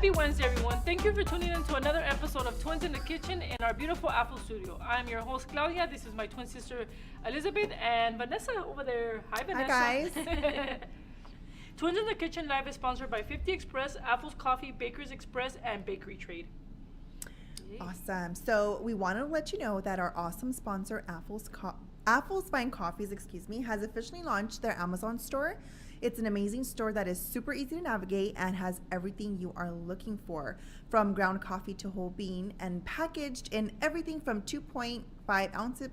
Happy Wednesday, everyone. Thank you for tuning in to another episode of Twins in the Kitchen in our beautiful Apple studio. I'm your host, Claudia. This is my twin sister, Elizabeth, and Vanessa over there. Hi, Vanessa. Hi, guys. Twins in the Kitchen Live is sponsored by 50 Express, Apple's Coffee, Baker's Express, and Bakery Trade. Awesome. So we want to let you know that our awesome sponsor, Apple's Fine Coffees, has officially launched their Amazon store. It's an amazing store that is super easy to navigate and has everything you are looking for, from ground coffee to whole bean, and packaged in everything from 2.5 ounce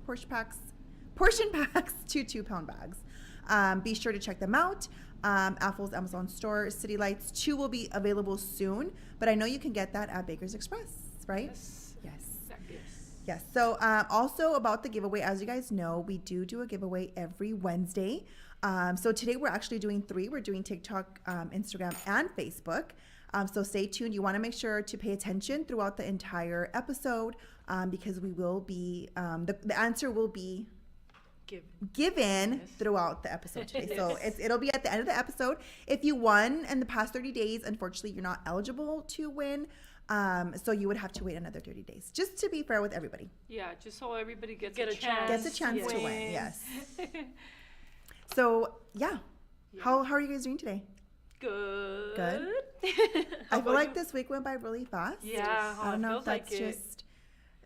portion packs to 2-pound bags. Be sure to check them out. Apple's Amazon store, City Lights 2 will be available soon, but I know you can get that at Baker's Express, right? Yes. So also about the giveaway, as you guys know, we do a giveaway every Wednesday. So today we're actually doing 3. We're doing TikTok, Instagram, and Facebook. So stay tuned. You want to make sure to pay attention throughout the entire episode because we will be, the answer will be given throughout the episode today. So it'll be at the end of the episode. If you won in the past 30 days, unfortunately, you're not eligible to win. So you would have to wait another 30 days, just to be fair with everybody. Yeah, just so everybody gets a chance to win. Yes. So how are you guys doing today? Good. I feel like this week went by really fast. Yeah, I don't know if that's just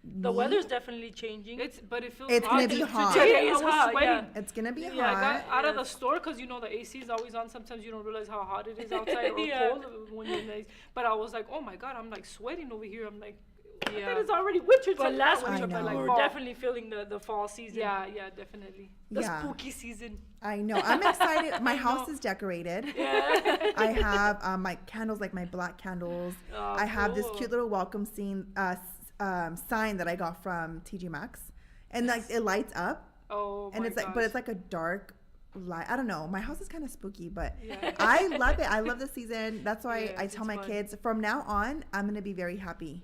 the weather's definitely changing. But it feels it's gonna be hot. Today is hot. Yeah. It's gonna be hot. Yeah, I got out of the store because the AC is always on. Sometimes you don't realize how hot it is outside or cold when you're in the AC. But I was like, oh my god, I'm like sweating over here. I'm like, I thought it's already winter. But last winter, we're definitely feeling the fall season. Yeah, definitely. The spooky season. I know. I'm excited. My house is decorated. Yeah. I have my candles, like my black candles. Oh, I have this cute little welcome sign that I got from TJ Maxx, and like it lights up. Oh, and it's like, but it's like a dark light. I don't know. My house is kind of spooky, but I love it. I love the season. That's why I tell my kids from now on, I'm gonna be very happy.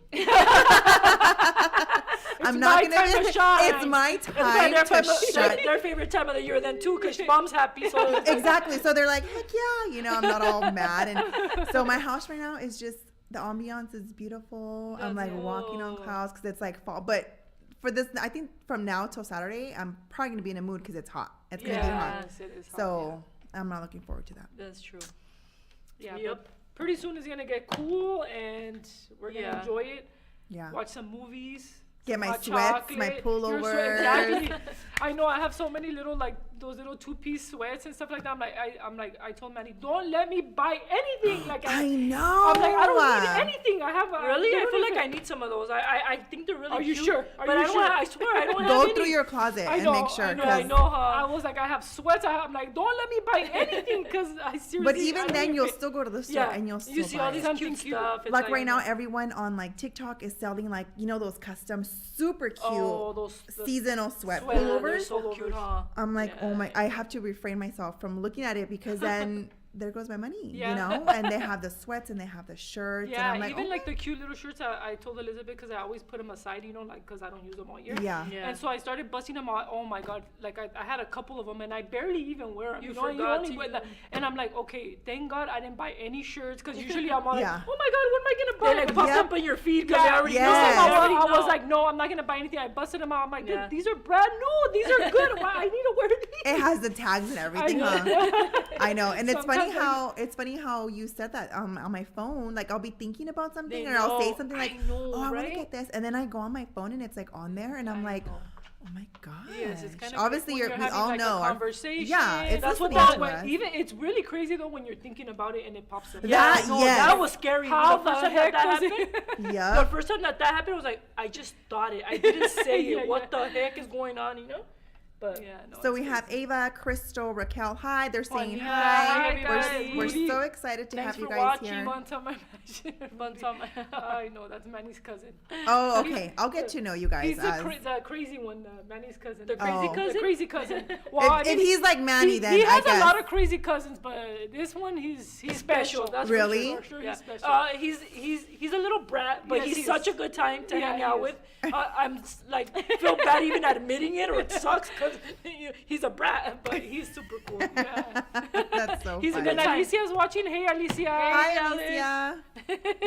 I'm not gonna be. It's my time to shine. Their favorite time of the year then too, because mom's happy. So exactly. So they're like, heck yeah, I'm not all mad. And so my house right now is just. The ambiance is beautiful. I'm like walking on clouds because it's like fall. But for this, I think from now till Saturday, I'm probably gonna be in a mood because it's hot. It's gonna be hot. Yes, it is hot. So I'm not looking forward to that. That's true. Yeah. But pretty soon it's gonna get cool and we're gonna enjoy it. Yeah. Watch some movies. Get my sweats, my pullovers. Exactly. I know I have so many little those little 2-piece sweats and stuff like that. I told Manny, don't let me buy anything. I know. I'm like, I don't need anything. I have really. I feel like I need some of those. I think they're really. Are you cute, sure? I swear I don't have Go any. through your closet and make sure. I know. I was like, I have sweats. I'm like, don't let me buy anything because I seriously. But even then, you'll still go to the store and you'll still you see all these cute stuff. Like right now, everyone on TikTok is selling those custom super cute seasonal sweat pullovers. So cute, huh? I'm like, oh my! I have to refrain myself from looking at it because then there goes my money, And they have the sweats and they have the shirts. Yeah, and I'm even the cute little shirts. I told Elizabeth because I always put them aside, because I don't use them all year. Yeah. And so I started busting them out. Oh my god! I had a couple of them and I barely even wear them. You forgot to. And I'm like, okay, thank God I didn't buy any shirts because usually I'm all like, oh my god, what am I gonna buy? They pop up on your feed because they already know. I was like, no, I'm not gonna buy anything. I busted them out. I'm like, dude, these are brand new. These are good. I need to wear these. It has the tags and everything, huh? I know. And it's funny how you said that on my phone. Like I'll be thinking about something I'll say something like, I want to get this, and then I go on my phone and it's on there, and I'm like, oh my gosh. Yes, it's kind of obviously we all know a conversation. That's what it's really crazy though when you're thinking about it and it pops up. That was scary. How the first time that happened? Yeah. The first time that happened, I was like, I just thought it. I didn't say it. What the heck is going on? But so we have Ava, Crystal, Raquel. Hi, they're saying hi. We're so excited to have you guys here. Bundt on my I know that's Manny's cousin. Oh, okay. I'll get to know you guys. He's the crazy one, Manny's cousin. The crazy cousin. The crazy cousin. Well, if he's like Manny, then he has a lot of crazy cousins, but this one he's special. That's really for sure. He's special. He's a little brat, but he's such a good time to hang out with. I'm feel bad even admitting it, or it sucks because he's a brat, but he's super cool. That's so funny. And Alicia's watching. Hey, Alicia. Hi, Alicia.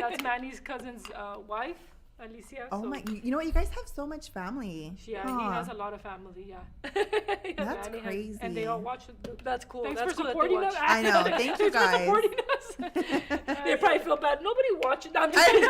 That's Manny's cousin's wife, Alicia. Oh so my! You know what? You guys have so much family. Yeah, Huh. he has a lot of family. Yeah. That's Manny crazy. And they all watch it. That's cool. Thanks That's for cool that they supporting watch. us. I know. Thank you Thanks for guys. supporting us. They probably feel bad. Nobody watches. I'm just kidding.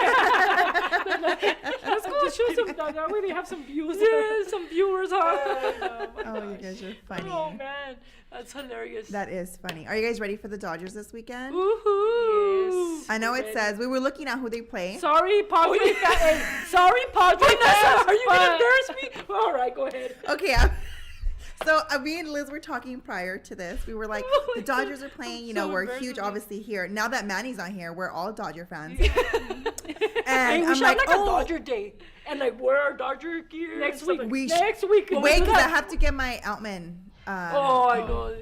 Let's go show some. That way they have some views. Yeah, some viewers, huh? Oh, you guys are funny. Oh man, that's hilarious. That is funny. Are you guys ready for the Dodgers this weekend? Woohoo! Yes. I know it Ready. says we were looking at who they play. Sorry, Padre. Hey, sorry, Padre. Vanessa, are you gonna but- embarrass me? All right, go ahead. Okay. So me and Liz were talking prior to this. We were like, Oh, the Dodgers are playing. You so know, we're embarrassing. huge, obviously here. Now that Manny's on here, we're all Dodger fans. Hey, And we I'm should like, have like oh, a Dodger day and like wear our Dodger gear Next and week. stuff. we Next week. Well, wait, do because I that. have to get my Outman. Oh, I know.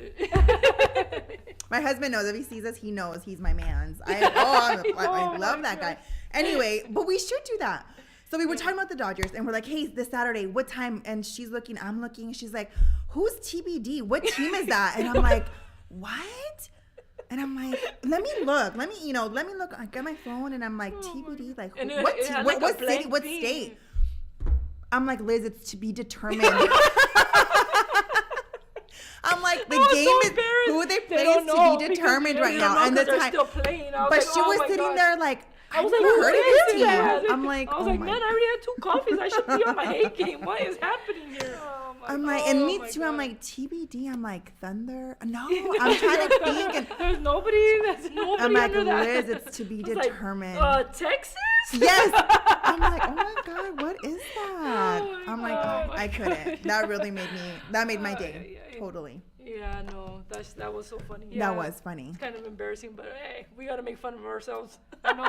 My husband knows. If he sees us, he knows he's my man's. I Oh love my that guy. God. Anyway, but we should do that. So we were talking about the Dodgers, and we're like, hey, this Saturday, what time? And she's looking, I'm looking. She's like, who's TBD? What team is that? And I'm like, what? And I'm like, let me look. Let me look. I got my phone, and I'm like, TBD? Like, And what it team? had What like a city? blank What thing. state? I'm like, Liz, it's to be determined. I'm like, the I was game so is embarrassed. who they play don't is know to be because determined they right don't now. know And the 'cause they're time, still playing. I was but like, she oh was my sitting God. there like, I I've was never like, heard who of this is team. that? I'm like, I was oh like, my. man, I already had 2 coffees. I should be on my A game. What is happening here? Oh my I'm God. like, and Oh me my too. I'm God. like, TBD. I'm like, Thunder. No, I'm trying to think. And There's nobody that's Nobody I'm like, under that. Liz, it's to be I was like, determined. Texas? Yes. I'm like, oh my God, what is that? Oh my I'm like, God. I couldn't. That really made my day. yeah, yeah. Totally. Yeah, no, that was so funny. Yeah. That was funny. It's kind of embarrassing, but hey, we gotta make fun of ourselves. I know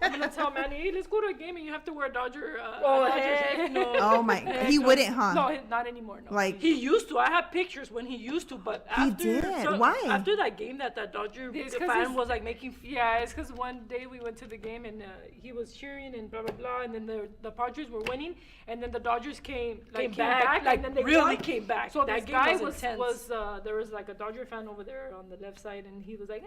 I'm gonna tell Manny, hey, let's go to a game and you have to wear a Dodger. Oh, Dodgers. heck no. Oh my, he wouldn't, huh? No, not anymore. No. Like, He used to. I have pictures when he used to, but He after did. Why? After that game that Dodger It's 'cause fan he's- was like making. Yeah, it's because one day we went to the game and he was cheering and blah blah blah, and then the Padres were winning, and then the Dodgers came back, like and then they really won. came back. So that this game guy was intense. was there was like a Dodger fan over there on the left side, and he was like,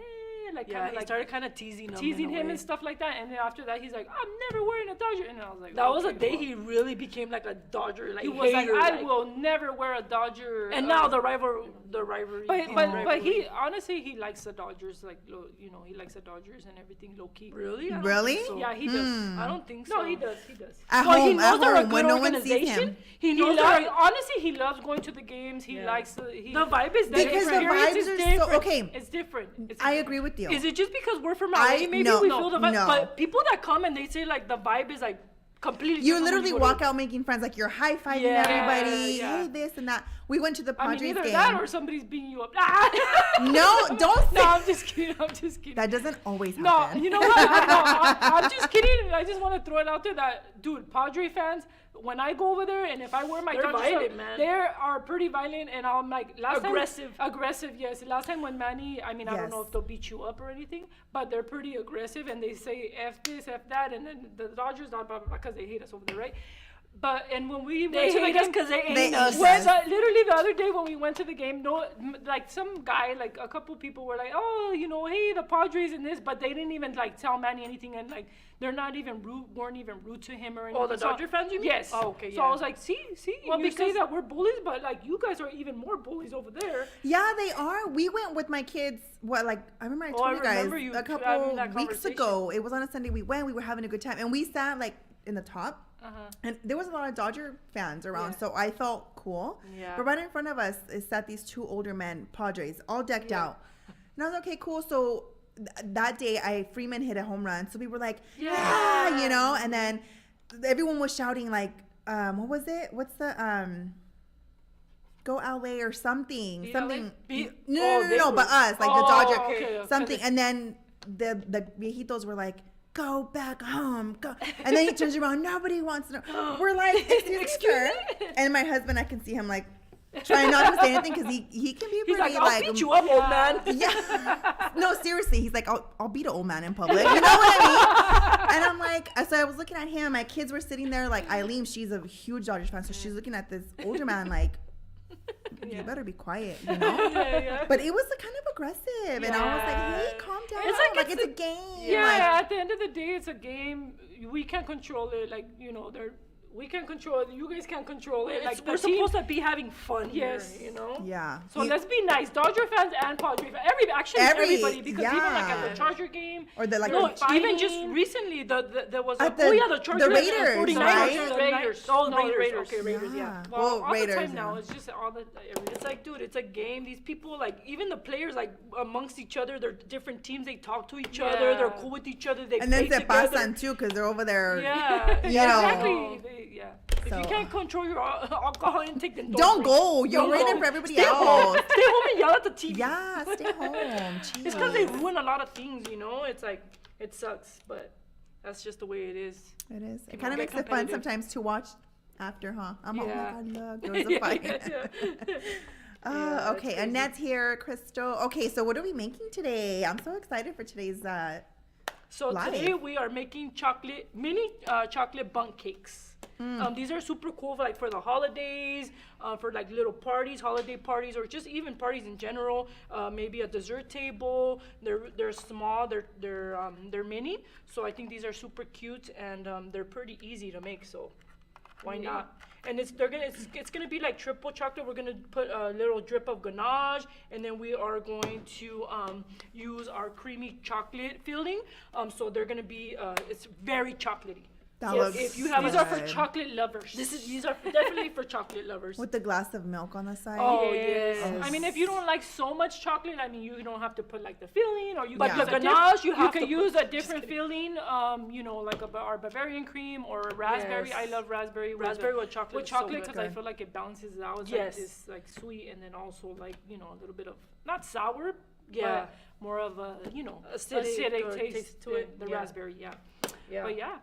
like yeah, kind of he like started kind of teasing teasing him way. and stuff like that, and then after that he's like, I'm never wearing a Dodger, and I was like, That was a okay, day well. he really became like a Dodger, like He was like, hater, I will never wear a Dodger. And now the rivalry. But he honestly he likes the Dodgers, like he likes the Dodgers and everything low key. Really? I don't Really? think so. Yeah, he does. I don't think so. No, he does. He does. at Well, he home, knows they're a good when no one sees organization. him. He He knows loves, they're honestly, he loves going to the games. He Yeah. likes the vibe is the Because the experience vibes is are so- different. okay. It's different. It's I agree with you. Is it just because we're from LA? I- Maybe no. we feel the vibe. No. But people that come and they say like the vibe is like completely. You different when literally go to- walk out making friends, like you're high fiving Yeah, everybody. yeah. Hey, this and that. We went to the I mean, Padres either game. that or somebody's beating you up. No, don't No, say- I'm just kidding. I'm just kidding. That doesn't always No, happen. you know what? I'm just kidding. I just want to throw it out there that, dude, Padre fans, when I go over there and if I wear my They're Dodger violent, shirt, man. they are pretty violent. And I'm like, Aggressive. Aggressive, yes. Last time when Manny, I mean, I don't know Yes. if they'll beat you up or anything, but they're pretty aggressive and they say F this, F that. And then the Dodgers, blah, blah, blah, because they hate us over there, right? But, and when we They went to the hate us game, because they They ain't us. hate when us. literally the other day when we went to the game, like some guy, like a couple people were like, oh, hey, the Padres and this, but they didn't even like tell Manny anything, and like they're not even weren't even rude to him or anything. Oh, the Dodger fans, you mean? Yes. Oh, okay, So yeah. I was like, see, Well, you say because- that we're bullies, but like you guys are even more bullies over there. Yeah, they are. We went with my kids. I remember I Oh, told I you guys remember you a having couple that weeks conversation. ago. It was on a Sunday. We went. We were having a good time, and we sat like in the top. And there was a lot of Dodger fans around, Yeah. so I felt cool. Yeah. But right in front of us sat these 2 older men, Padres, all decked Yeah. out. And I was like, okay, cool. So that day, Freeman hit a home run. So we were like, Yeah. yeah, and then everyone was shouting like, what was it? What's the Go LA or something? Be something. LA? Be- No, oh, no, they no, were- but us, like Oh, the Dodger, okay, okay. something. And then the viejitos were like, go back home, go. And then he turns around, nobody wants to know. We're like, excuse me, sir. And my husband, I can see him like trying not to say anything because he can be He's pretty like, I'll beat you up, old man. yeah. No, seriously. He's like, I'll beat an old man in public. You know what I mean? And I'm like, so I was looking at him. My kids were sitting there. Like Eileen, she's a huge Dodgers fan, so she's looking at this older man like, You better be quiet, you know? But it was kind of aggressive. And I was like, hey, calm down. It's it's a game. Yeah, like, at the end of the day, it's a game. We can't control it. Like, we can control it. You guys can't control it. Like, we're supposed to be having fun here, you know? Yeah. So let's be nice. Dodger fans and Padre fans. Everybody. Because even like at the Charger game. Or the even just recently, there was the Chargers. The Raiders, right? Raiders. Oh, the Raiders. Okay, Raiders, yeah. Well, all Raiders, the time now. It's just all the... It's like, dude, it's a game. These people, like, even the players, like, amongst each other, they're different teams. They talk to each other. They're cool with each other. They and then se pasan, too, because they're over there. Yeah. Exactly. If So, you can't control your alcohol intake, then don't go. You're waiting for everybody else. Stay home and yell at the TV. Yeah, stay home. Jeez. It's because they ruin a lot of things, you know? It's like, it sucks, but that's just the way it is. It is. It kind of makes it fun sometimes to watch after, huh? I'm like, oh my God, look, there was a fight. Okay, Annette's here, Crystal. Okay, so what are we making today? I'm so excited for today's So live. Today we are making mini chocolate bundt cakes. These are super cool for the holidays, for like little parties, holiday parties, or just even parties in general. Maybe a dessert table. They're small. They're mini. So I think these are super cute and they're pretty easy to make. So why not? And it's gonna be like triple chocolate. We're gonna put a little drip of ganache, and then we are going to use our creamy chocolate filling. So they're gonna be it's very chocolatey. If you have these are for chocolate lovers. These are definitely for chocolate lovers. With the glass of milk on the side. Oh yes. I mean, if you don't like so much chocolate, I mean, you don't have to put like the filling, or you. But the ganache, you can use a different filling. Like our Bavarian cream or raspberry. Yes. I love raspberry. Raspberry with chocolate. With chocolate, because I feel like it balances it out. It's yes. like this like sweet, and then also like a little bit of not sour. Yeah. But more of a acidic taste to it. The raspberry. Yeah. But yeah.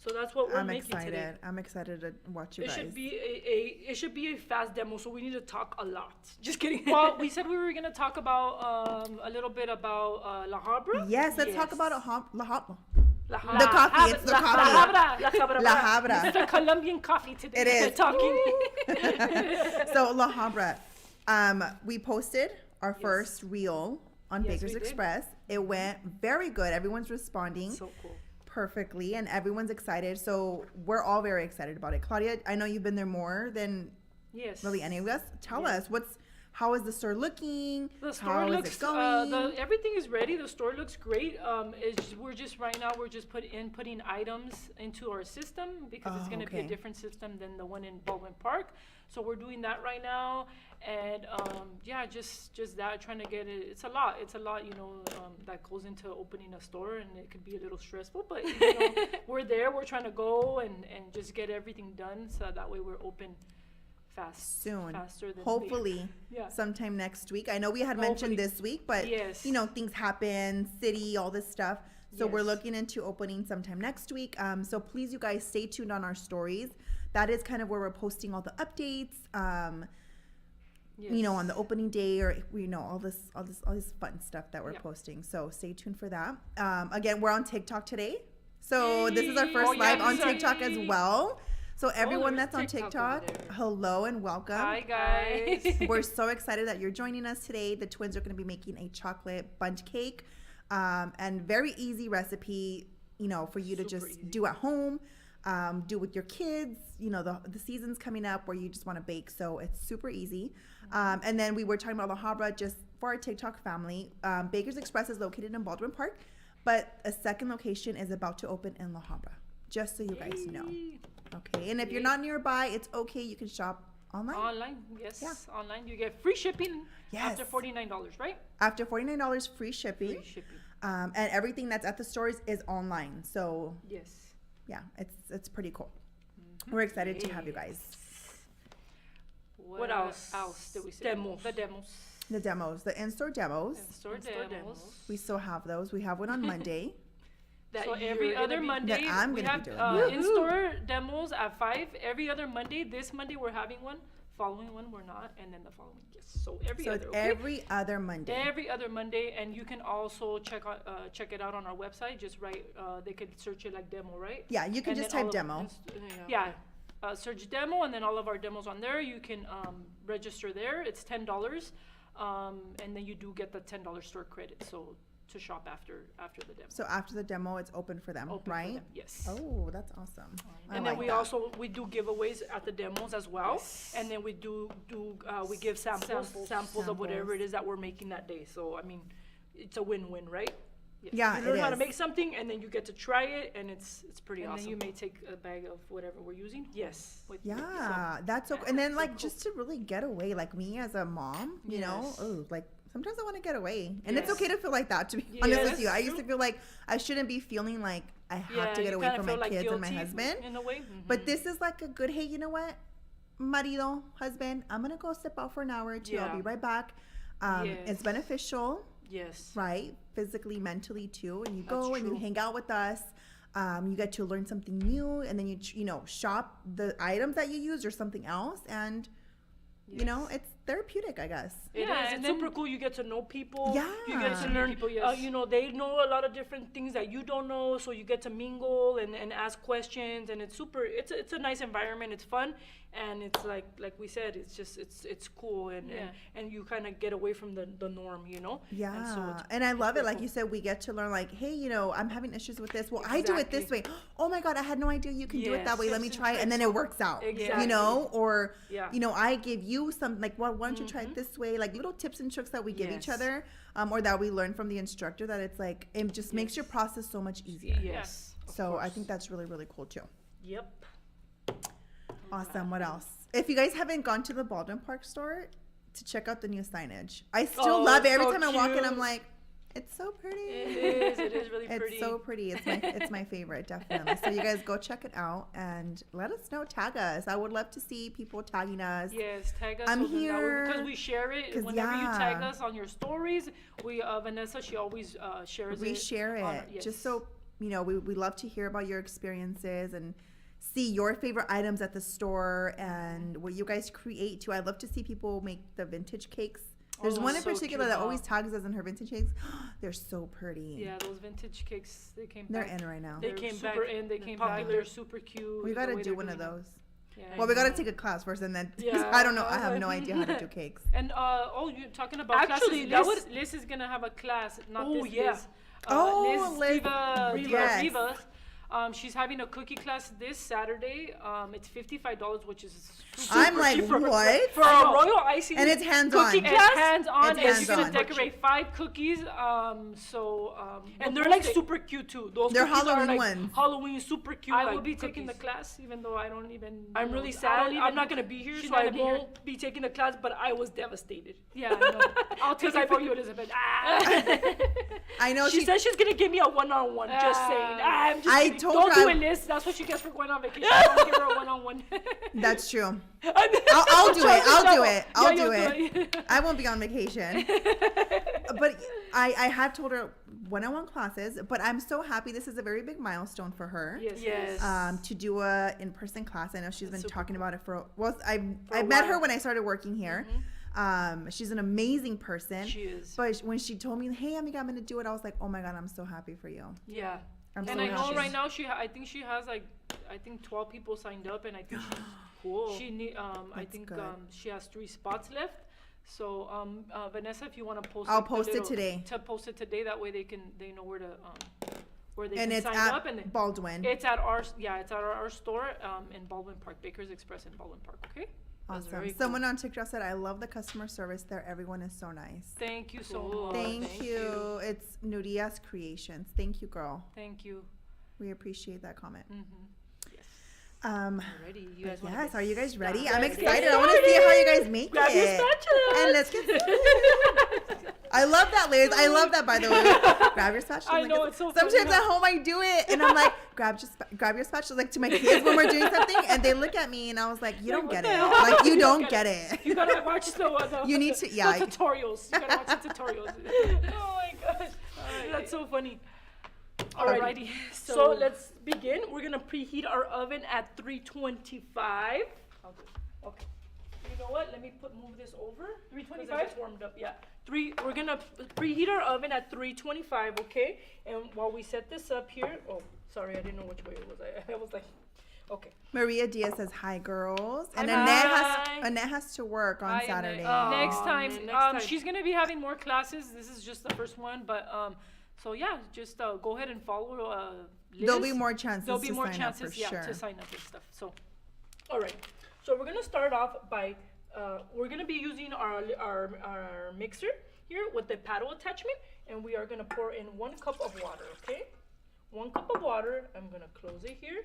So that's what we're making today. I'm excited to watch you guys. It should be a fast demo, so we need to talk a lot. Just kidding. Well, we said we were gonna talk about a little bit about La Habra. Yes, let's talk about La Habra. The coffee. It's the coffee. La Habra. It's the Colombian coffee today. It is. Talking. So La Habra, we posted our first reel on Baker's Express. It went very good. Everyone's responding. So cool. Perfectly, and everyone's excited, so we're all very excited about it. Claudia, I know you've been there more than really any of us. Tell us how is the store looking? The store looks going. Everything is ready. The store looks great. We're just putting items into our system because it's going to be a different system than the one in Baldwin Park. So we're doing that right now, and just that, trying to get it. It's a lot, that goes into opening a store, and it could be a little stressful. But we're there. We're trying to go and just get everything done, so that way we're open soon. Faster than hopefully sometime next week. I know we had mentioned this week, but things happen, city, all this stuff. So we're looking into opening sometime next week. So please, you guys, stay tuned on our stories. That is kind of where we're posting all the updates. On the opening day, or all this fun stuff that we're posting. So stay tuned for that. Again, we're on TikTok today. So this is our first live on TikTok as well. So everyone that's on TikTok, hello and welcome. Hi guys. We're so excited that you're joining us today. The twins are going to be making a chocolate bundt cake, and very easy recipe, for you to just do at home, do with your kids. The season's coming up where you just want to bake, so it's super easy. And then we were talking about La Habra just for our TikTok family. Baker's Express is located in Baldwin Park, but a second location is about to open in La Habra, just so you guys know. Okay, and if you're not nearby, it's okay. You can shop online. Online, yes. Yeah. Online, you get free shipping after $49, right? After $49, free shipping. And everything that's at the stores is online. So yeah, it's pretty cool. Mm-hmm. We're excited to have you guys. What else did we say? The demos. The in-store demos. In-store demos. We still have those. We have one on Monday. So every other Monday, we have in-store demos at 5. Every other Monday. This Monday we're having one. Following one we're not, and then the following So every other Monday. Every other Monday, and you can also check it out on our website. Just write. They could search it like demo, right? Yeah, you can just type demo. search demo, and then all of our demos on there. You can register there. It's $10, and then you do get the $10 store credit. So to shop after the demo. So after the demo, it's open for them, Open for right? them, yes. Oh, that's awesome. I And then like we that. also do giveaways at the demos as well. Yes. And then we we give samples of whatever it is that we're making that day. So I mean, it's a win-win, right? Yeah, You learn it how to is. make something, and then you get to try it, and it's pretty And awesome. then you may take a bag of whatever we're using. Yes. With you. Yeah, that's so. And then like just to really get away, like me as a mom, you know, Yes. oh, like sometimes I want to get away, and it's Yes. okay to feel like that. To be honest with Yes, you, I used to true. feel like I shouldn't be feeling like I have Yeah, to get you away kinda from feel my like kids and my guilty husband. in a way. But this is like a good. Hey, you know what, marido, husband, I'm gonna go step out for an hour or two. I'll Yeah. be right back. It's Yes. beneficial, Yes. right? Physically, mentally too. And you That's go and you true. hang out with us. You get to learn something new, and then you know, shop the items that you use or something else, and you know, it's therapeutic, I guess. It Yeah, is. and It's then- super cool. You get to know people. Yeah. You get to Meet learn. people, yes. You know, they know a lot of different things that you don't know, so you get to mingle and ask questions, and it's super. It's a nice environment. It's fun, and it's like we said, it's just it's cool, and Yeah. and you kind of get away from the norm, you know. Yeah, And so it's- and I love it. pretty Like cool. you said, we get to learn. Like, hey, you know, I'm having issues with this. Well, I do it this way. Oh my God, I had no idea you can do it that Yes. way. Let me Yes, try it, and then it works out. Exactly. You know, or Yeah. you know, I give you some like, well, why don't you try it this way? Like little tips and tricks that we give each Yes. other, or that we learn from the instructor. That it's like it just makes your process so much easier. Yes. of So I course. think that's really really cool too. Yep. Awesome. What else? If you guys haven't gone to the Baldwin Park store to check out the new signage, I still Oh, love it. Every so time I walk in, I'm cute. like, it's so pretty. It is really It's pretty. so pretty. It's my favorite, definitely. So you guys go check it out and let us know. Tag us. I would love to see people tagging us. Yes, tag us. I'm so then that way- here. because we share it. 'Cause, Whenever you tag yeah. us on your stories, we Vanessa, she always shares We it. share it on- yes. just so you know. We love to hear about your experiences and see your favorite items at the store and what you guys create too. I love to see people make the vintage cakes. There's Oh, one in so particular cute, that huh? always tags us in her vintage cakes. They're so pretty. Yeah, those vintage cakes, they came They're back. in right now. They They're came super back. in, they They're came popular. back. They're super cute. We the gotta way do they're one of doing it. those. Yeah, Well, we gotta know. take a class first, and then Yeah. I don't know. I have no idea how to do cakes. And You're talking about actually, classes. Liz is gonna have a class. Not Oh, this yeah. Liz. Oh, Liz. Diva Yes. Rivas. She's having a cookie class this Saturday. It's $55, which is super I'm like, cheap for her. what? For I a know. royal icing And it's hands-on. cookie It's class. hands-on, It's and she's gonna hands-on. decorate 5 cookies. And we'll they're like post it. super cute too. Those They're cookies Halloween are like ones. Halloween super cute. I like will be taking the cookies. class, even though I don't even. I'm know, really I sad. don't even- I'm not gonna be here, she's so not I gonna be here. won't be taking the class. But I was devastated. Yeah, I know. I'll take it for you, Elizabeth. I know She said she's gonna give me a one-on-one. Just saying. I'm just I kidding. told Don't her do I- it, Liz. That's what she gets for going on vacation. Don't give her a one-on-one. That's true. I'll I'll do it. I'll do it. I'll do it. it. I won't be on vacation. But I had told her one-on-one classes. But I'm so happy. This is a very big milestone for her. Yes. To do a in-person class. I know she's been super talking about it for I a met her while. when I started working here. She's an amazing person. She is. But when she told me, "Hey, amiga, I'm gonna do it," I was like, "Oh my God, I'm so happy for you." Yeah. I'm And so I know happy. right now I think she has like 12 people signed up, and I think Cool. she need I That's think good. she has 3 spots left. So Vanessa, if you want to post, I'll like, the post it little- today. To post it today, that way they know where they And can it's sign at up, and Baldwin. it's at our store in Baldwin Park, Baker's Express in Baldwin Park. Okay. Awesome. very cool. Someone on TikTok said, "I love the customer service there. Everyone is so nice." Thank you so Cool. much. Thank you. It's Nuria's Creations. Thank you, girl. Thank you. We appreciate that comment. Yes. Um, Ready? You guys want yes. Are you guys ready? started? I'm Let's get excited. I want to see how you guys make Grab your it. spatulas. And let's get. I love that, Liz. I love that, by the way. Grab your spatula. I know, it's so Sometimes funny, at huh? home I do it, and I'm like, grab your spatula, like to my kids when we're doing something, and they look at me, and I was like, you don't what get the it. hell? Like you You don't get it. You gotta watch the You need to, yeah. the tutorials. You gotta watch the tutorials. Oh my gosh. That's so funny. Alrighty. So let's begin. We're gonna preheat our oven at 325. Okay. You know what? Let me move this over. 325. It's warmed up. Yeah. We're gonna preheat our oven at 325. Okay. And while we set this up here, oh, sorry, I didn't know which way it was. I was like, Okay. Maria Diaz says, hi, girls. And Hi. Annette has to work on Hi, Saturday. next time, man, next time. she's gonna be having more classes. This is just the first one, but so yeah, just go ahead and follow Liz. There'll be more chances There'll be to more sign chances, up for yeah, sure. to sign up and stuff. So, All right. So we're gonna start off by we're gonna be using our mixer here with the paddle attachment, and we are gonna pour in 1 cup of water. Okay, 1 cup of water. I'm gonna close it here,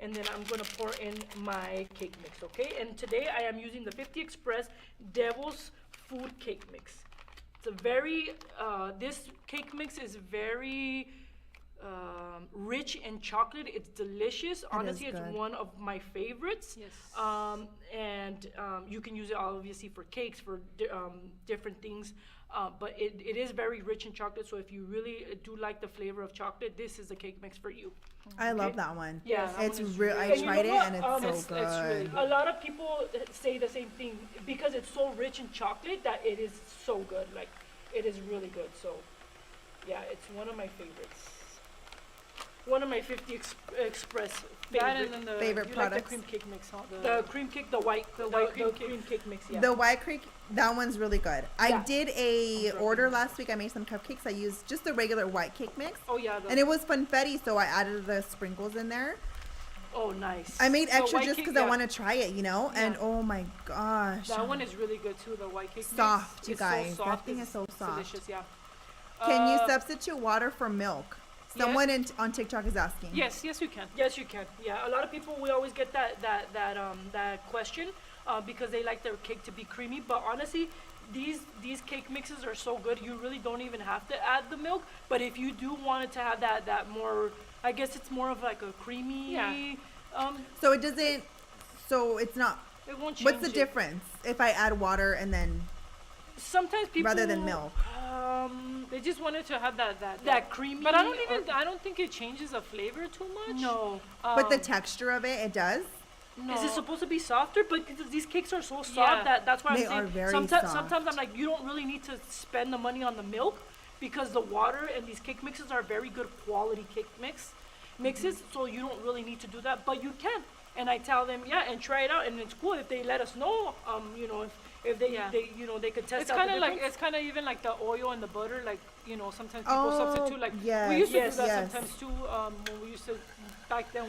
and then I'm gonna pour in my cake mix. Okay, and today I am using the 50 Express Devil's Food Cake Mix. It's a very this cake mix is very rich in chocolate. It's delicious. Honestly, it's good. one of my favorites. yes. And you can use it obviously for cakes, for different things. But it is very rich in chocolate. So if you really do like the flavor of chocolate, this is a cake mix for you. I love that one. Yeah, that It's one is real. really I good. And you tried know it what? and it's so It's good. really good. A lot of people say the same thing because it's so rich in chocolate that it is so good. Like, it is really good. So, yeah, it's one of my favorites. One of my 50 Express That favorite. and then Favorite you like the products? cream cake mix, huh? The cream cake, the white cream cake mix. Yeah. The White Creek, that one's really good. I Yeah. did a order last week. I made some cupcakes. I used just the regular white cake mix. Oh yeah. And it was funfetti, so I added the sprinkles in there. Oh nice. I made extra white just cake, because I yeah. want to try it, you know? And Yeah. oh my gosh. That one is really good too. The white cake Soft, mix. you It's guys. So That soft. thing It's is so soft. Delicious, yeah. Can you Uh, substitute water for milk? yeah. Someone on TikTok is asking. Yes, you can. Yes, you can. Yeah, a lot of people, we always get that question because they like their cake to be creamy. But honestly, these cake mixes are so good. You really don't even have to add the milk. But if you do want it to have that more, I guess it's more of like a creamy. Yeah. So it doesn't, so it's not, It won't change. what's the it. difference if I add water and then, Sometimes people rather than milk? They just wanted to have that creamy. But I don't think it changes the flavor too much. No. But the texture of it, it does? No. Is it supposed to be softer? But these cakes are so soft Yeah. that's why They I'm saying are very sometimes soft. I'm like, you don't really need to spend the money on the milk because the water and these cake mixes are very good quality cake mixes, so you don't really need to do that, but you can. And I tell them, yeah, and try it out, and it's cool if they let us know, you know, if they, Yeah. they you know, they could test It's out kind the of like difference. it's kind of even like the oil and the butter. Like sometimes people Oh, substitute. Like yes, we used to yes, do that yes. sometimes too. When we used to back then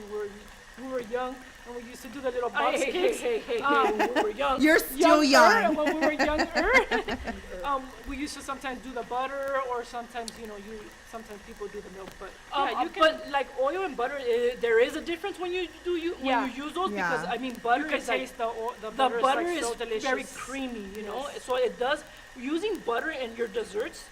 we were young and we used to do the little box Hey, cakes. hey, When we were young. You're still young. When we were younger, we used to sometimes do the butter, or sometimes sometimes people do the milk. But yeah, you can. But like oil and butter, there is a difference when you when Yeah. you use those Yeah. because I mean butter you can is like, taste the the butter. butter is, like, is so delicious. very creamy, you know. Yes. So it does using butter in your desserts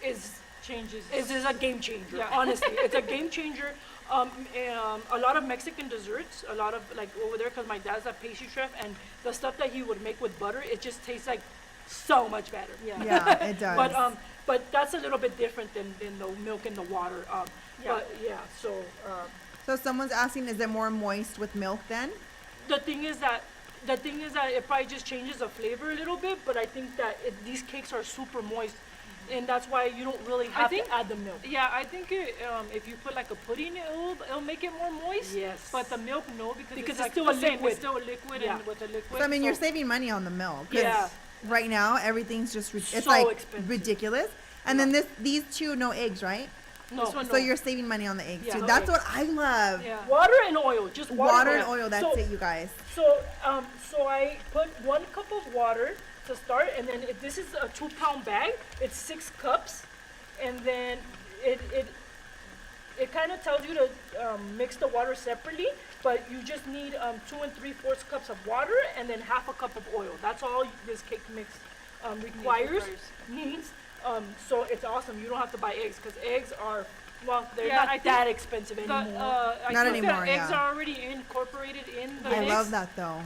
is Changes. is a game changer. Yeah. Honestly, it's a game changer. A lot of Mexican desserts, a lot of like over there, because my dad's a pastry chef, and the stuff that he would make with butter, it just tastes like so much better. Yeah. Yeah, it does. But that's a little bit different than the milk and the water. Yeah. But yeah, so. So someone's asking, is it more moist with milk then? The thing is that it probably just changes the flavor a little bit, but I think that these cakes are super moist, and that's why you don't really have think- to add the milk. Yeah, I think if you put like a pudding, it'll make it more moist. Yes. But the milk, no, because Because it's like still the a same. liquid. It's still a liquid, Yeah. and with the liquid. So I mean, you're saving money on the milk. 'cause Yeah. Right now, everything's just, it's So like expensive. ridiculous. And then these two, no eggs, right? No. This one, So you're saving money on the eggs Yeah, too. no That's eggs. what I love. Yeah. Water and oil, just Water and oil, that's so, it, you guys. So I put 1 cup of water to start, and then this is a 2-pound bag. It's 6 cups, and then it kind of tells you to mix the water separately, but you just need 2 3/4 cups of water and then half a cup of oil. That's all this cake mix needs. So it's awesome. You don't have to buy eggs because eggs are, well, they're Yeah, not I think that expensive The, anymore. I Not think anymore, the eggs yeah. are already incorporated in the I mix. love that though.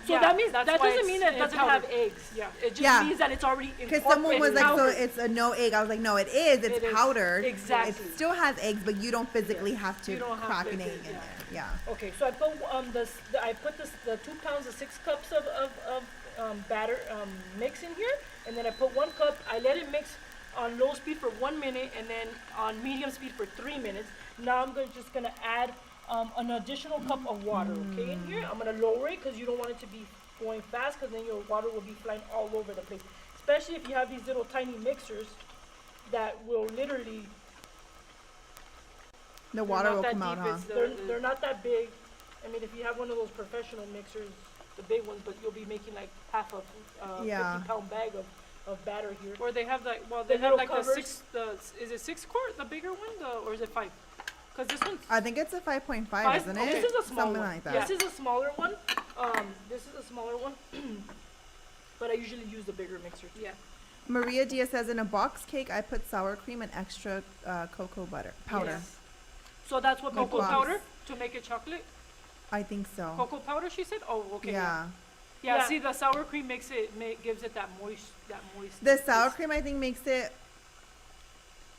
So Yeah, that means that's that why doesn't mean that it it's doesn't have powdered. eggs. Yeah. It just Yeah. means that it's already Because incorporated. someone was like, so powdered. it's a no egg. I was like, no, it is. It's It is. powdered. Exactly. It still has eggs, but you don't physically have to You don't have crack to, an egg in yeah. there. Yeah. Okay, so I put the 2 pounds of 6 cups of batter mix in here, and then I put 1 cup. I let it mix on low speed for 1 minute, and then on medium speed for 3 minutes. Now I'm just gonna add an additional cup of water, okay, in here. I'm gonna lower it because you don't want it to be going fast, because then your water will be flying all over the place. Especially if you have these little tiny mixers that will literally, The water will come out, huh? they're not that big. I mean, if you have one of those professional mixers, the big ones, but you'll be making like half a 50-pound bag of batter here. Or they have like, well, The they have little like covers. is it 6 quart, the bigger one, or is it 5? Because this one's I think it's a 5.5, Five? isn't Okay. it? This is a small Something one. like that. This is a smaller one. This is a smaller one. But I usually use the bigger mixer. yeah. Maria Diaz says, in a box cake, I put sour cream and extra cocoa butter powder. Yes. So that's what Like Cocoa box. powder to make it chocolate. I think so. Cocoa powder, she said. Oh, okay. Yeah. Yeah. Yeah. See, the sour cream gives it that moist. The sour taste. cream, I think, makes it.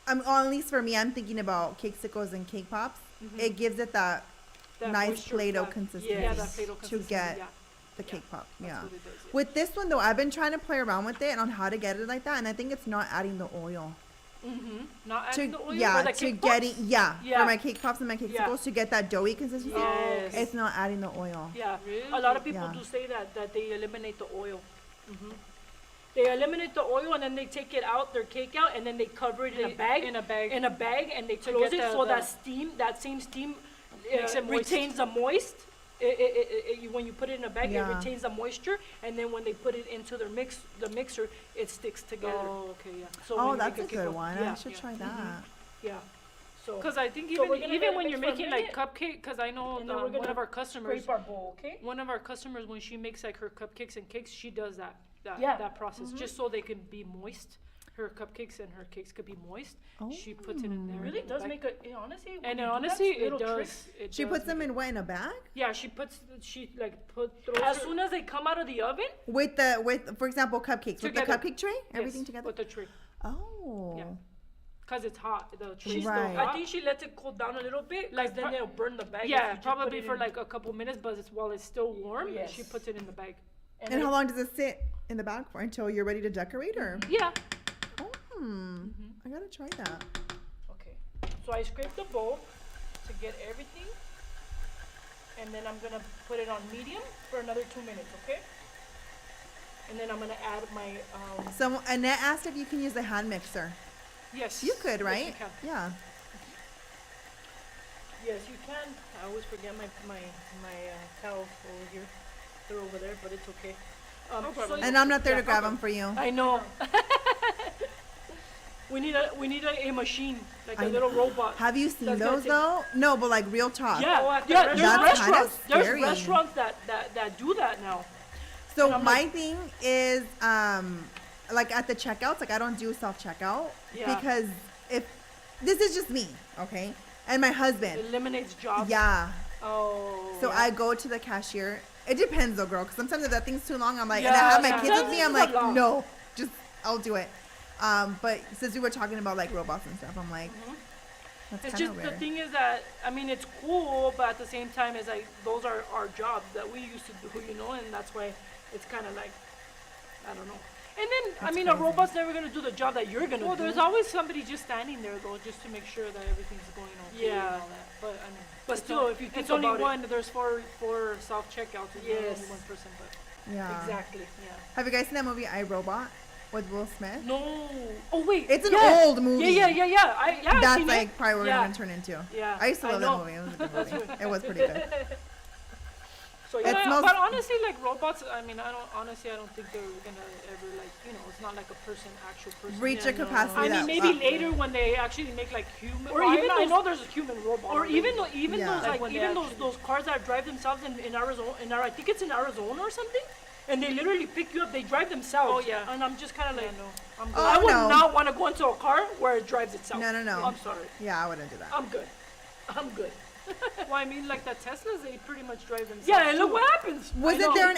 At least for me, I'm thinking about Cakesicles and Cake Pops. Mhm. It gives it that nice moisture, Play-Doh that- consistency Yeah, that Play-Doh to consistency. get yeah, the Yeah. cake pop. that's Yeah. what it does, yeah. With this one though, I've been trying to play around with it and on how to get it like that, and I think it's not adding the oil. Not To adding the oil yeah, for the to cake getting pops? for my cake pops and my cakesicles Yeah. to get that doughy consistency. Yes. It's not adding the oil. Yeah. Really? A lot of people Yeah. do say that they eliminate the oil. They eliminate the oil and then they take it out, their cake out, and then they cover it in a bag. In a bag. In a bag, and they To close get it the- so the- that same steam Makes it moist. retains the moist. When you put it in a bag, Yeah. it retains the moisture, and then when they put it into the mixer, it sticks together. Oh, okay, yeah. So Oh, when you that's make a cake good pop- one. Yeah, I should yeah. try that. yeah. So Because I think So we're even gonna even let it when mix you're for a making like minute, cupcake, because I know and then we're one gonna of our customers, scrape our bowl, okay? one of our customers when she makes like her cupcakes and cakes, she does that Yeah. that process just so they can be moist. Her cupcakes and her cakes could be moist. She puts it in there. It really in the does bag. make a honestly. when And you do that honestly, it little does. trick, It She does puts them make in what, in a bag? Yeah, she throws as her- soon as they come out of the oven. With for example, cupcakes. With the Together. cupcake tray? Everything yes, together? with the tray. Oh. Yeah. Because it's hot. The tray She's is Right. still I hot. think she lets it cool down a little bit, Like like then pro- it'll burn the bag. if you Yeah, just put probably it for in. like a couple minutes, but while it's still warm, Yes. she puts it in the bag. And then how long does it sit in the bag for until you're ready to decorate or? Yeah. I gotta try that. Okay, so I scrape the bowl to get everything, and then I'm gonna put it on medium for another 2 minutes, okay? And then I'm gonna add my So Annette asked if you can use a hand mixer. Yes. You could, Yes, right? you can. Yeah. yes, you can. I always forget my towel over here. They're over there, but it's okay. No problem. And I'm not there yeah, to grab okay. them for you. I know. we need a machine, like I- a little robot. Have you seen That's gonna those take- though? No, but like real talk. Yeah, Oh, at the yeah. There's restaurant. That's kinda restaurants. There's scary. restaurants that do that now. So And I'm my like- thing is, like at the checkouts, like I don't do self checkout Yeah. because if this is just me, okay, and my husband, Eliminates jobs. yeah. Oh. So yeah. I go to the cashier. It depends though, girl, because sometimes if that thing's too long, I'm like, and I Yeah, have my yeah. kids with me, I'm Sometimes like, it's long. no, just I'll do it. But since we were talking about like robots and stuff, I'm like, that's It's kind just of the rare. thing is that I mean it's cool, but at the same time it's like those are our jobs that we used to do, you know, and that's why it's kind of like I don't know. And then I That's mean crazy. a robot's never gonna do the job that you're gonna Well, do. there's always somebody just standing there though, just to make sure that everything's going okay Yeah. and all that. But I mean, But it's still, not- if you think it's only about it- one. There's four self checkouts. It's not Yes. only one person, but Yeah. Exactly. yeah. Have you guys seen that movie I, Robot with Will Smith? No. Oh wait. It's an yeah. old movie. Yeah. I've That's seen like it. probably what we're Yeah. gonna turn into. Yeah. I used to love that know. movie. It was a good movie. It was pretty good. So It yeah. smells- But honestly, like robots, I mean, I don't think they're gonna ever like, it's not like a person, actual person. Reach Yeah, a capacity I that mean, maybe uh, later when they actually make like human, Or well, even I those- know there's a human robot, Or even already. even Yeah. those like like when they even actually- those those cars that drive themselves in Arizona, I think it's in Arizona or something, and they literally pick you up. They drive themselves. Oh, yeah. And I'm just kind of like, no. I'm good. Oh, I would no. not want to go into a car where it drives itself. No, no, no. I'm sorry. Yeah, I wouldn't do that. I'm good. I'm good. Well, I mean, like the Teslas, they pretty much drive themselves. Yeah, and look too. what happens. I Wasn't know. there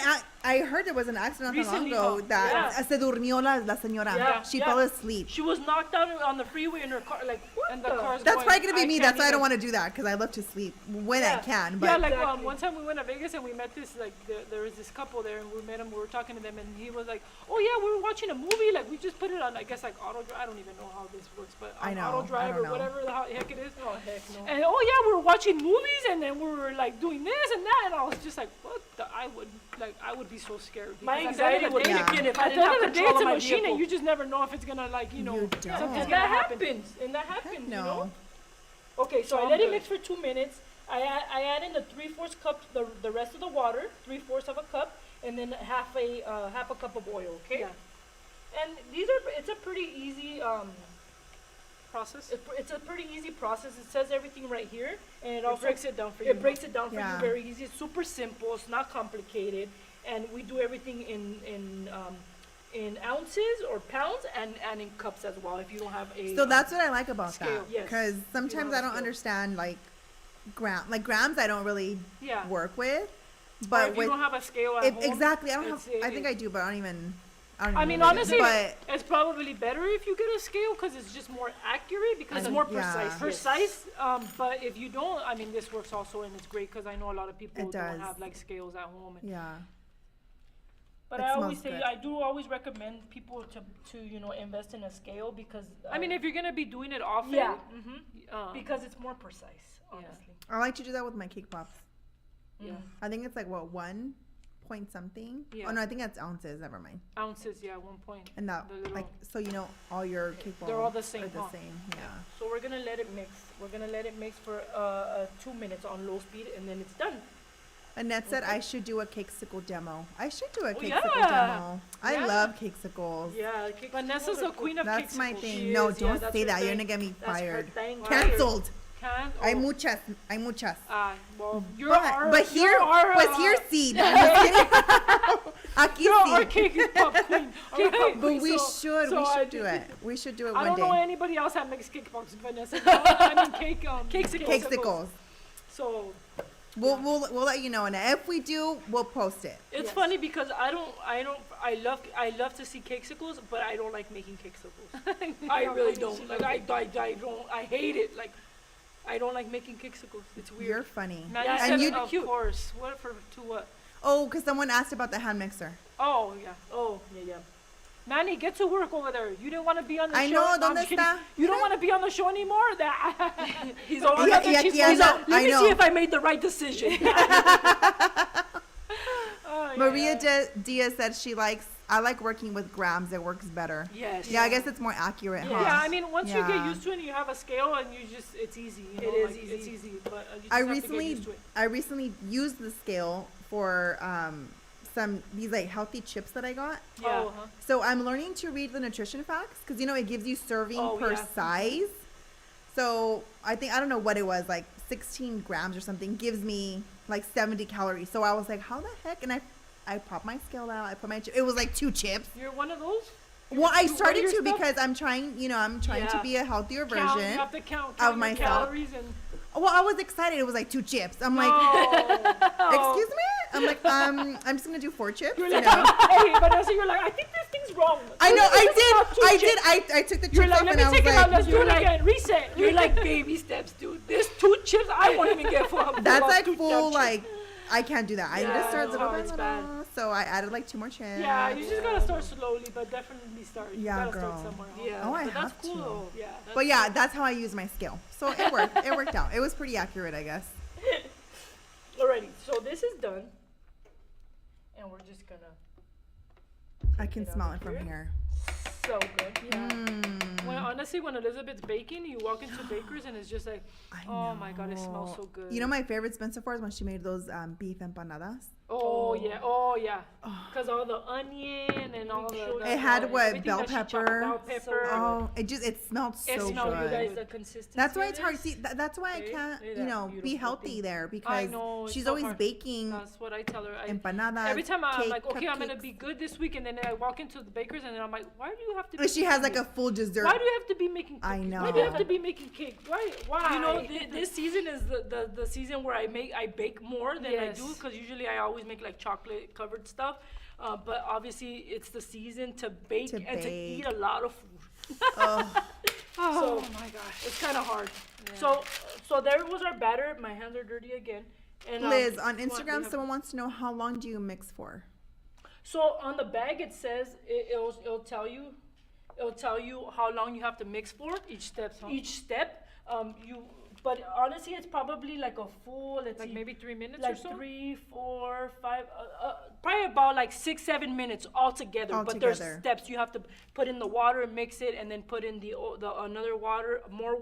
I heard there was an accident not long Recently, ago that yeah. se durmió la señora. Yeah, She yeah. fell asleep. She was knocked out on the freeway in her car. Like, what And the car's That's going, probably gonna be me. can't That's why I even- don't want to do that because I love to sleep when I Yeah. can. But Yeah, like Exactly. one time we went to Vegas and we met this like there was this couple there and we met him. We were talking to them and he was like, "Oh yeah, we were watching a movie. Like we just put it on. I guess like auto. I don't even know how this works, but I on know, auto I drive don't or know. whatever the heck it is. Oh, heck no. And oh yeah, we were watching movies and then we were like doing this and that and I was just like, what the? I would be so scared. My because at the end anxiety of the would day- Yeah. kick in if I At the didn't end have of the day, control it's of a my machine, vehicle. and you just never know if it's gonna like You something's don't. gonna And that happen. happens. And that happens, no. you know? Okay, so I I'm let it good. mix for 2 minutes. I add in the 3/4 cup, the rest of the water, 3/4 of a cup, and then half a cup of oil. Okay. Yeah. And it's a pretty easy Process. it's a pretty easy process. It says everything right here, and it It also breaks it down for you. It breaks it down for Yeah. you very easy. It's super simple. It's not complicated, and we do everything in ounces or pounds and in cups as well. If you don't have a so that's what I like about Scale, that. yes. Because sometimes have I a don't scale. understand like grams. I don't really Yeah. work with. Or But if with you don't have a scale at home. exactly, I don't have. it's- I think I do, but I don't even. I mean, know what it honestly, is. But it's probably better if you get a scale because it's just more accurate because It's it's more Yeah. precise. precise. But if you don't, I mean, this works also and it's great because I know a lot of people It don't does. have like scales at home. And yeah. But It I always smells say good. I do always recommend people to invest in a scale because I mean, if you're gonna be doing it often, Yeah. because it's more precise, honestly. I like to do that with my cake pops. yeah, I think it's like what 1 point something. Yeah. Oh no, I think that's ounces. Never mind. ounces, yeah, 1 point. And that The little- like so all your cake balls They're all the same, are the huh? same. Yeah. So we're gonna let it mix. We're gonna let it mix for 2 minutes on low speed, and then it's done. Annette said I should do a cakesicle demo. I should do a Oh, cakesicle yeah. demo. I Yeah. love cakesicles. Yeah, Vanessa's a queen of That's my cakesicles. thing. She No, is, yeah, don't that's say her that. You're thing. gonna get me That's her fired. thing. Cancelled. Can Hay oh, muchas. Hay muchas. well, you're But, our, but here you're our, was here seed. Aquí You're our sí. cake pop queen. Alright, But we so- should. so we I should do did- it. We should do it I one don't know day. anybody else that makes cake pops, Vanessa. I mean, cakesicles. Cakesicles. So We'll let you know, and if we do, we'll post it. It's Yes. funny because I love to see cakesicles, but I don't like making cakesicles. I really don't. Like I hate it. Like I don't like making cakesicles. It's weird. You're funny. Manny Yeah, said, and you- of cute. course. What to what? Oh, because someone asked about the hand mixer. Oh yeah. Oh yeah. Manny, get to work over there. You didn't want to be on the I show. know, No, I'm ¿dónde kidding. está? You don't want to be on the show anymore. That He's always Yeah, he's yeah, like, yeah, he's like, I let me know. see if I made the right decision. Oh, yeah. Maria Diaz said I like working with grams. It works better. Yes. Yeah, I guess it's more accurate, huh? Yeah, I mean, once you get Yeah. used to it and you have a scale and it's easy. You know, It is like, easy. It's easy, but you just I have to get used to it. recently used the scale for these like healthy chips that I got. Yeah. Oh, So I'm learning to read the nutrition facts because it gives you serving Oh, per yeah. size. So I don't know what it was, like 16 grams or something gives me like 70 calories. So I was like, how the heck? And I popped my scale out. I put my it was like 2 chips. You're one of those? Well, I you weigh started to yourself? because I'm trying to Yeah. be a healthier Count, you version. have to count of your myself. calories and Well, I was excited. It was like 2 chips. I'm like, oh. excuse me? I'm like, I'm just gonna do 4 chips. You're You like, know? hey, Vanessa, you're like, I think this thing's wrong. I know, This is not two I chips. did. I took the You're chips like, off let and me I was take it out. Let's like, do it You're like- again. Reset. You're like baby steps, dude. There's 2 chips I won't even get for. that's for like two full, chips. like, I can't do that. I Yeah, just start it's little hard, by it's little. So I added like 2 more chips. Yeah, you just gotta start slowly, but definitely start. You Yeah, gotta girl. start somewhere. Else. Yeah. Oh, I but that's have cool to. though. Yeah. But yeah, that's how I use my scale. So it worked. It worked out. It was pretty accurate, I guess. Alrighty, so this is done, and we're just gonna. I can it smell out it from here. here. So good. Yeah. When, honestly, when Elizabeth's baking, you walk into Baker's and it's just like, oh my god, it smells so good. You know my favorite Spencer for is when she made those beef empanadas. Oh yeah, because all the onion and all the It had what, everything bell that she chopped, pepper? bell pepper. Oh, it smelled so It smelled good. good. Guys, the consistency. That's why of it's hard. this- See, that's why I See? can't, See that be beautiful healthy thing? there I because know, it's she's so always hard. baking That's what I tell her. empanadas. Every time I'm cake, like, okay, I'm gonna cupcakes. be good this week, and then I walk into the Baker's and then I'm like, why do you you have to? But she has like a full dessert. Why do you have to be making cookies? I know. Why do you have to be making cake? Why? You know, this season is the season where I bake more than I do, because usually I always make like chocolate covered stuff. But obviously it's the season to bake and to eat a lot of food. Oh my gosh. It's kind of hard. Yeah. So there was our batter. My hands are dirty again. And Liz, on Instagram, someone wants to know how long do you mix for? So on the bag it says it'll tell you how long you have to mix for Each step. Huh? each step. But honestly, it's probably like a full. Let's Like see, maybe 3 minutes like or so. 3, 4, 5, probably about like 6, 7 minutes altogether. But there's steps. You have to put in the water, mix it, and then put in the another water,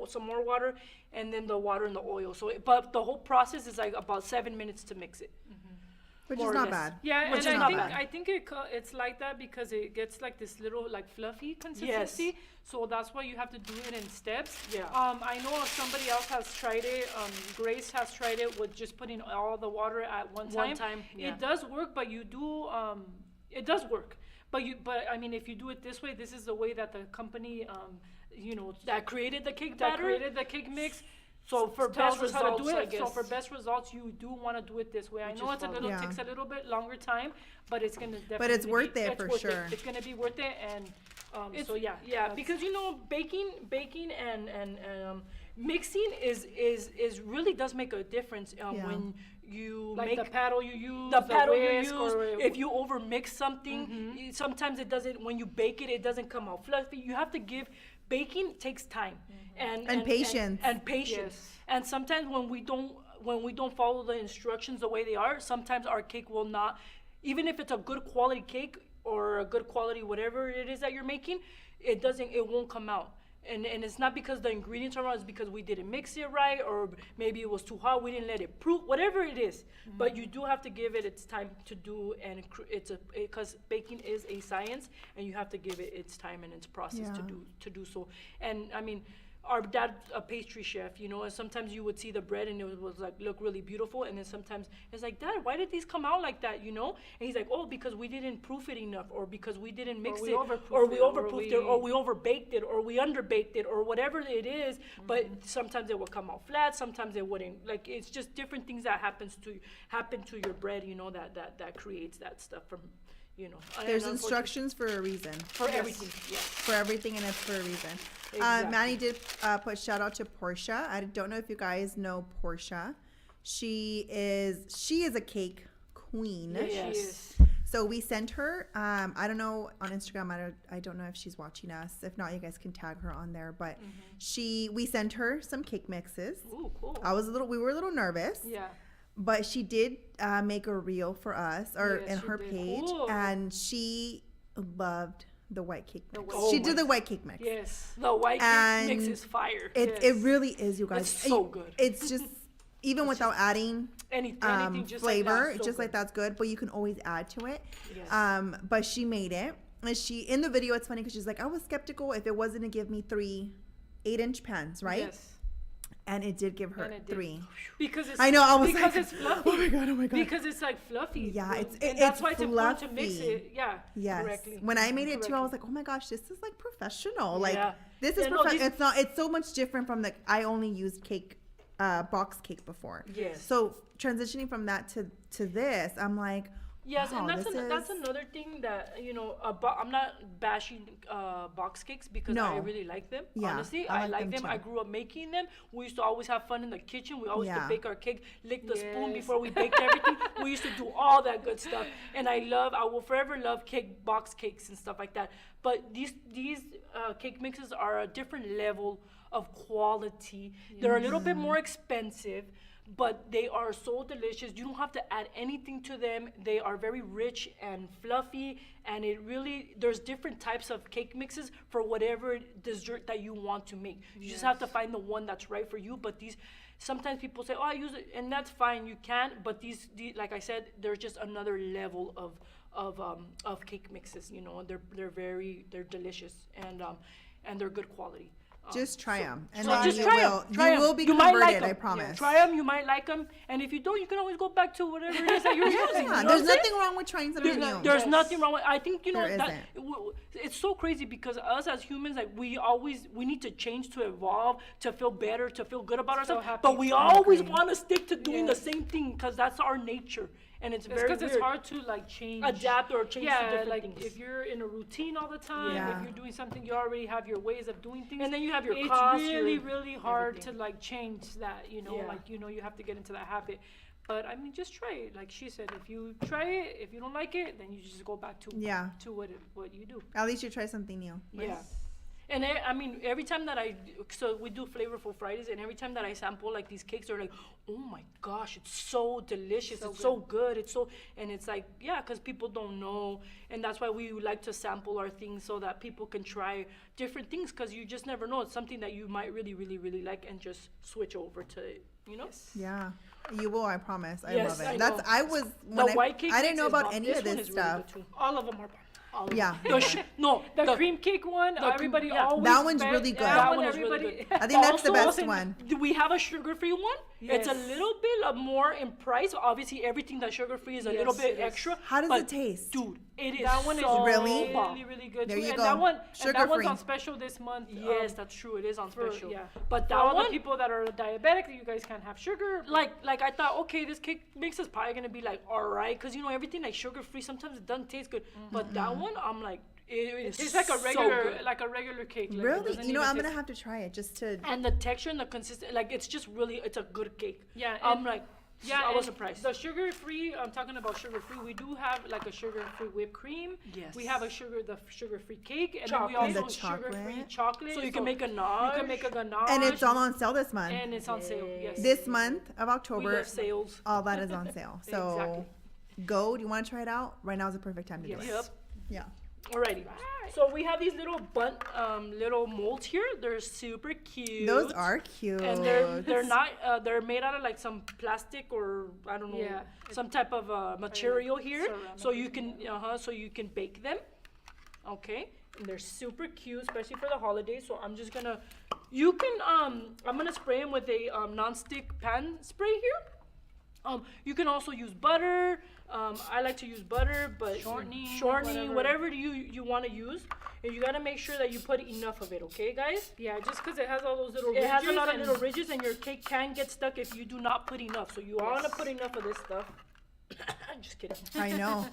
some more water, and then the water and the oil. So, but the whole process is like about 7 minutes to mix it. Which More is or not less. bad. Yeah, Which and is I not think bad. I think it's like that because it gets like this little like fluffy consistency. So that's why you have to do it in steps. Yeah. I know somebody else has tried it. Grace has tried it with just putting all the water at one time. Yeah. It does work, but you do it does work. But I mean, if you do it this way, this is the way that the company That created the cake that batter. created the cake mix. So for tells best us how to results, do I it. So guess. for best results, you do want to do it this way. I Which know is fun. Yeah. takes a little bit longer time, but it's gonna definitely. But it's worth it for worth sure. It's gonna be worth it, and so yeah, Yeah, that's- because baking and mixing is really does make a difference Yeah. when you like make the paddle you use, the paddle you whisk, use. or If you over mix something, sometimes it doesn't. When you bake it, it doesn't come out fluffy. You have to give. Baking takes time And patience. and patience. Yes. And sometimes when we don't follow the instructions the way they are, sometimes our cake will not. Even if it's a good quality cake or a good quality whatever it is that you're making, it won't come out. And it's not because the ingredients are wrong, it's because we didn't mix it right, or maybe it was too hot, we didn't let it proof, whatever it is. But you do have to give it its time to do, and because baking is a science, and you have to give it its time and its process Yeah. to do so. And I mean, our dad's a pastry chef, and sometimes you would see the bread and it was like look really beautiful, and then sometimes it's like, Dad, why did these come out like that, And he's like, oh, because we didn't proof it enough, or because we didn't mix we it, overproofed or we it, or overproofed it, or we overbaked it, or we underbaked it, or whatever it is. But sometimes it will come out flat, sometimes it wouldn't. Like, it's just different things that happen to your bread, that creates that stuff from. There's instructions for a reason. for everything. Yes. For everything, and it's for a reason. Exactly. Manny did put shout out to Portia. I don't know if you guys know Portia. She is a cake queen. Yes, she Yes. is. So we sent her. I don't know on Instagram. I don't know if she's watching us. If not, you guys can tag her on there. But we sent her some cake mixes. Ooh, cool. We were a little nervous. Yeah. But she did make a reel for us, or Yes, in she her did. page, Cool. and she loved the white cake mix. white- She Oh did my- the white cake mix. Yes. The white And cake mix is fire. It Yes. really is, you guys. It's so good. It's just even without adding Anything just flavor, like that, so just like good. that's good. But you can always add to it. Yes. But she made it, and in the video, it's funny because she's like, I was skeptical if it wasn't to give me 3 8-inch pans, right? Yes. And it did give her And it did. 3. Because it's I know. I was because like, it's fluffy. oh my god, oh my god. Because it's like fluffy. Yeah, and that's it's why it's important to mix fluffy. it. Yeah. Yes. Correctly. When I made it too, I Correctly. was like, oh my gosh, this is like professional. Like Yeah. this is Yeah, no, these- it's not. It's so much different from I only used cake, box cake before. Yes. So transitioning from that to this, I'm like, Yes, wow, and that's this that's is- another thing that I'm not bashing box cakes because I No. really like them. Yeah, Honestly, I I like like them them. I too. grew up making them. We used to always have fun in the kitchen. We always used Yeah. to bake our cake, lick the spoon Yes. before we baked everything. We used to do all that good stuff, and I will forever love box cakes and stuff like that. But these cake mixes are a different level of quality. They're a little bit more expensive, but they are so delicious. You don't have to add anything to them. They are very rich and fluffy, and there's different types of cake mixes for whatever dessert that you want to make. You just have to find the one that's right for you. But sometimes people say, oh, I use it, and that's fine, you can, but these like I said, they're just another level of cake mixes, they're delicious, and they're good quality. Just try them, and So then just you try will. 'em. Try You 'em. will be You might like converted. 'em. I promise. Try them. You might like them, and if you don't, you can always go back to whatever it is that you're using. You know what There's I'm saying? nothing wrong with trying something new. There's nothing wrong with. I think There that isn't. it's so crazy because us as humans, like we need to change to evolve, to feel better, to feel good about ourselves. happy. But we always agree. want to stick to doing the Yes. same thing because that's our nature, and it's very Because weird. it's hard to like change. Adapt or change to Yeah, different like things. if you're in a routine all the time, Yeah. if you're doing something, you already have your ways of doing things. And then you have your it's costs, really, your really hard everything. to like change that, you know, Yeah. like, you have to get into that habit. But I mean, just try it. Like she said, if you try it, if you don't like it, then you just go back to Yeah. to what you do. At least you try something new. Yeah. And I mean, every time that so we do Flavorful Fridays, and every time that I sample like these cakes, they're like, oh my gosh, it's so delicious, it's so good, and it's like, yeah, because people don't know, and that's why we like to sample our things so that people can try different things, because you just never know. It's something that you might really, really, really like, and just switch over to it, you know? Yes. Yeah, you will. I promise. I Yes, love I it. know. I was The when white cake I didn't mix know is about bomb. any This of one this is really stuff. good, too. All of them are bomb. All of Yeah. them. The cream cake one, everybody yeah. always. That one's bet- really good. That That one, one is really everybody. good. I think that's the Also, best one. We have a sugar-free one. It's a Yes. little bit more in price. Obviously, everything that's sugar-free is a little Yes, bit it is. extra. How does but it taste? Dude, it is That one is so Really? bomb. really, really good There too. you and go. that one, and that one's Sugar-free. on special this month. Yes, that's true. It is on for- special. yeah. But For that all one, the people that are diabetic, you guys can't have sugar. like I thought, okay, this cake mix is probably gonna be like all right, because everything like sugar-free sometimes it doesn't taste good. But that one, I'm like, it is It's like a so regular, good. like a regular cake. Like, it Really? doesn't You know, even I'm taste- gonna have to try it just to. And the texture and the consistency, like it's just really, it's a good cake. Yeah, I'm and- like, Yeah, I was and surprised. The sugar-free, I'm talking about sugar-free. We do have like a sugar-free whipped cream. Yes. We have the sugar-free cake, and Chocolate. then we And also the sugar-free chocolate. chocolate. So you can make a ganache. You can make a ganache. And it's all on sale this month. And it's on sale. Yes. This month of We October, love sales. all that is on sale. So Exactly. go. Do you want to try it out? Right now is the perfect time to do Yes. it. Yep. Yeah. Alrighty. So we have these little Bundt little molds here. They're super cute. Those are cute. And they're not they're made out of like some plastic or I don't know Yeah. some type of material here, ceramic so you can bake them. Okay, and they're super cute, especially for the holidays. So I'm just gonna I'm gonna spray them with a non-stick pan spray here. You can also use butter. I like to use butter, but Shortening, whatever you want to use. And you gotta make sure that you put enough of it, okay, guys? Yeah, just because it has all those little It ridges. has a lot of and- little ridges, and your cake can get stuck if you do not put enough. So you want to put enough of this stuff. Just kidding. I know.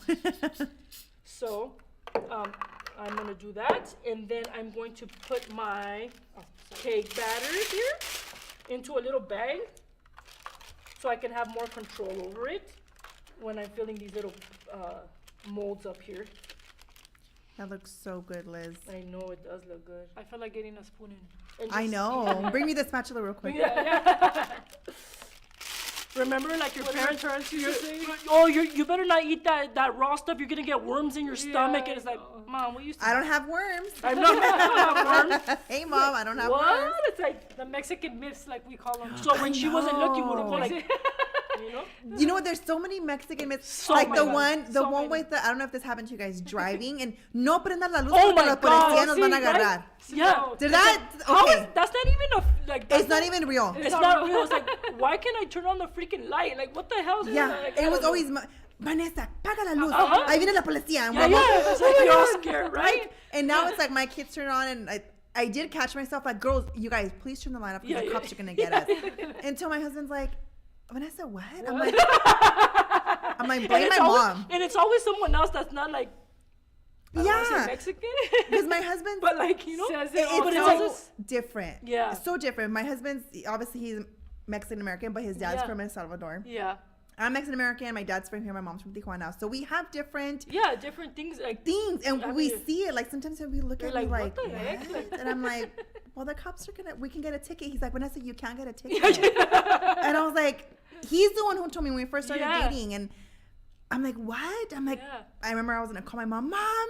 So I'm gonna do that, and then I'm going to put my cake batter here into a little bag, so I can have more control over it when I'm filling these little molds up here. That looks so good, Liz. I know it does look good. I feel like getting a spoon in. And I just- know. Bring me the spatula real quick. Remember, like your parents used to say? you better not eat that raw stuff. You're gonna get worms in your stomach, and it's like, no. Mom, we used to. I don't have worms. I'm not have worms. Hey, Mom, I don't have What? worms. It's like The Mexican myths, like we call them. so when she wasn't looking, would have know. put like, you know. You know what? There's so many Mexican myths. So like the many. one So one many. with the, I don't know if this happened to you guys, driving and no prendas la luz Oh porque my los God, policías nos van a sí, right? agarrar. Yeah. Did that? How Okay. is that's not even a like. That's It's not even real. It's not real. It's like, why can't I turn on the freaking light? Like, what the hell? Is Yeah, that? Like, it I was don't know. always Vanessa, paga la luz. Uh-huh. Ahí viene la policía. Yeah, yeah. It's like you're all scared, right? Like, and now it's like my kids turn on and I did catch myself like, girls, you guys, please turn the light off because Yeah, the yeah. cops are gonna get us. Until my husband's like, Vanessa, what? I'm like, blame it's my always, mom. And it's always someone else that's not like, I don't wanna say Yeah, Mexican. because my husband's but like, you know, Says It- it all. But it's it's so like- different. Yeah. It's so different. My husband's obviously he's Mexican American, but his dad's Yeah. from El Salvador. yeah, I'm Mexican American. My dad's from here. My mom's from Tijuana. So we have different yeah, different things like. things, and I we mean, see it. Like sometimes when we look you're at me like, like, what the heck? what? And I'm like, well, the cops are we can get a ticket. He's like, Vanessa, you can't get a ticket. And I was like, he's the one who told me when we first started Yeah. dating, and I'm like, what? I'm like, Yeah. I remember I was gonna call my mom. Mom,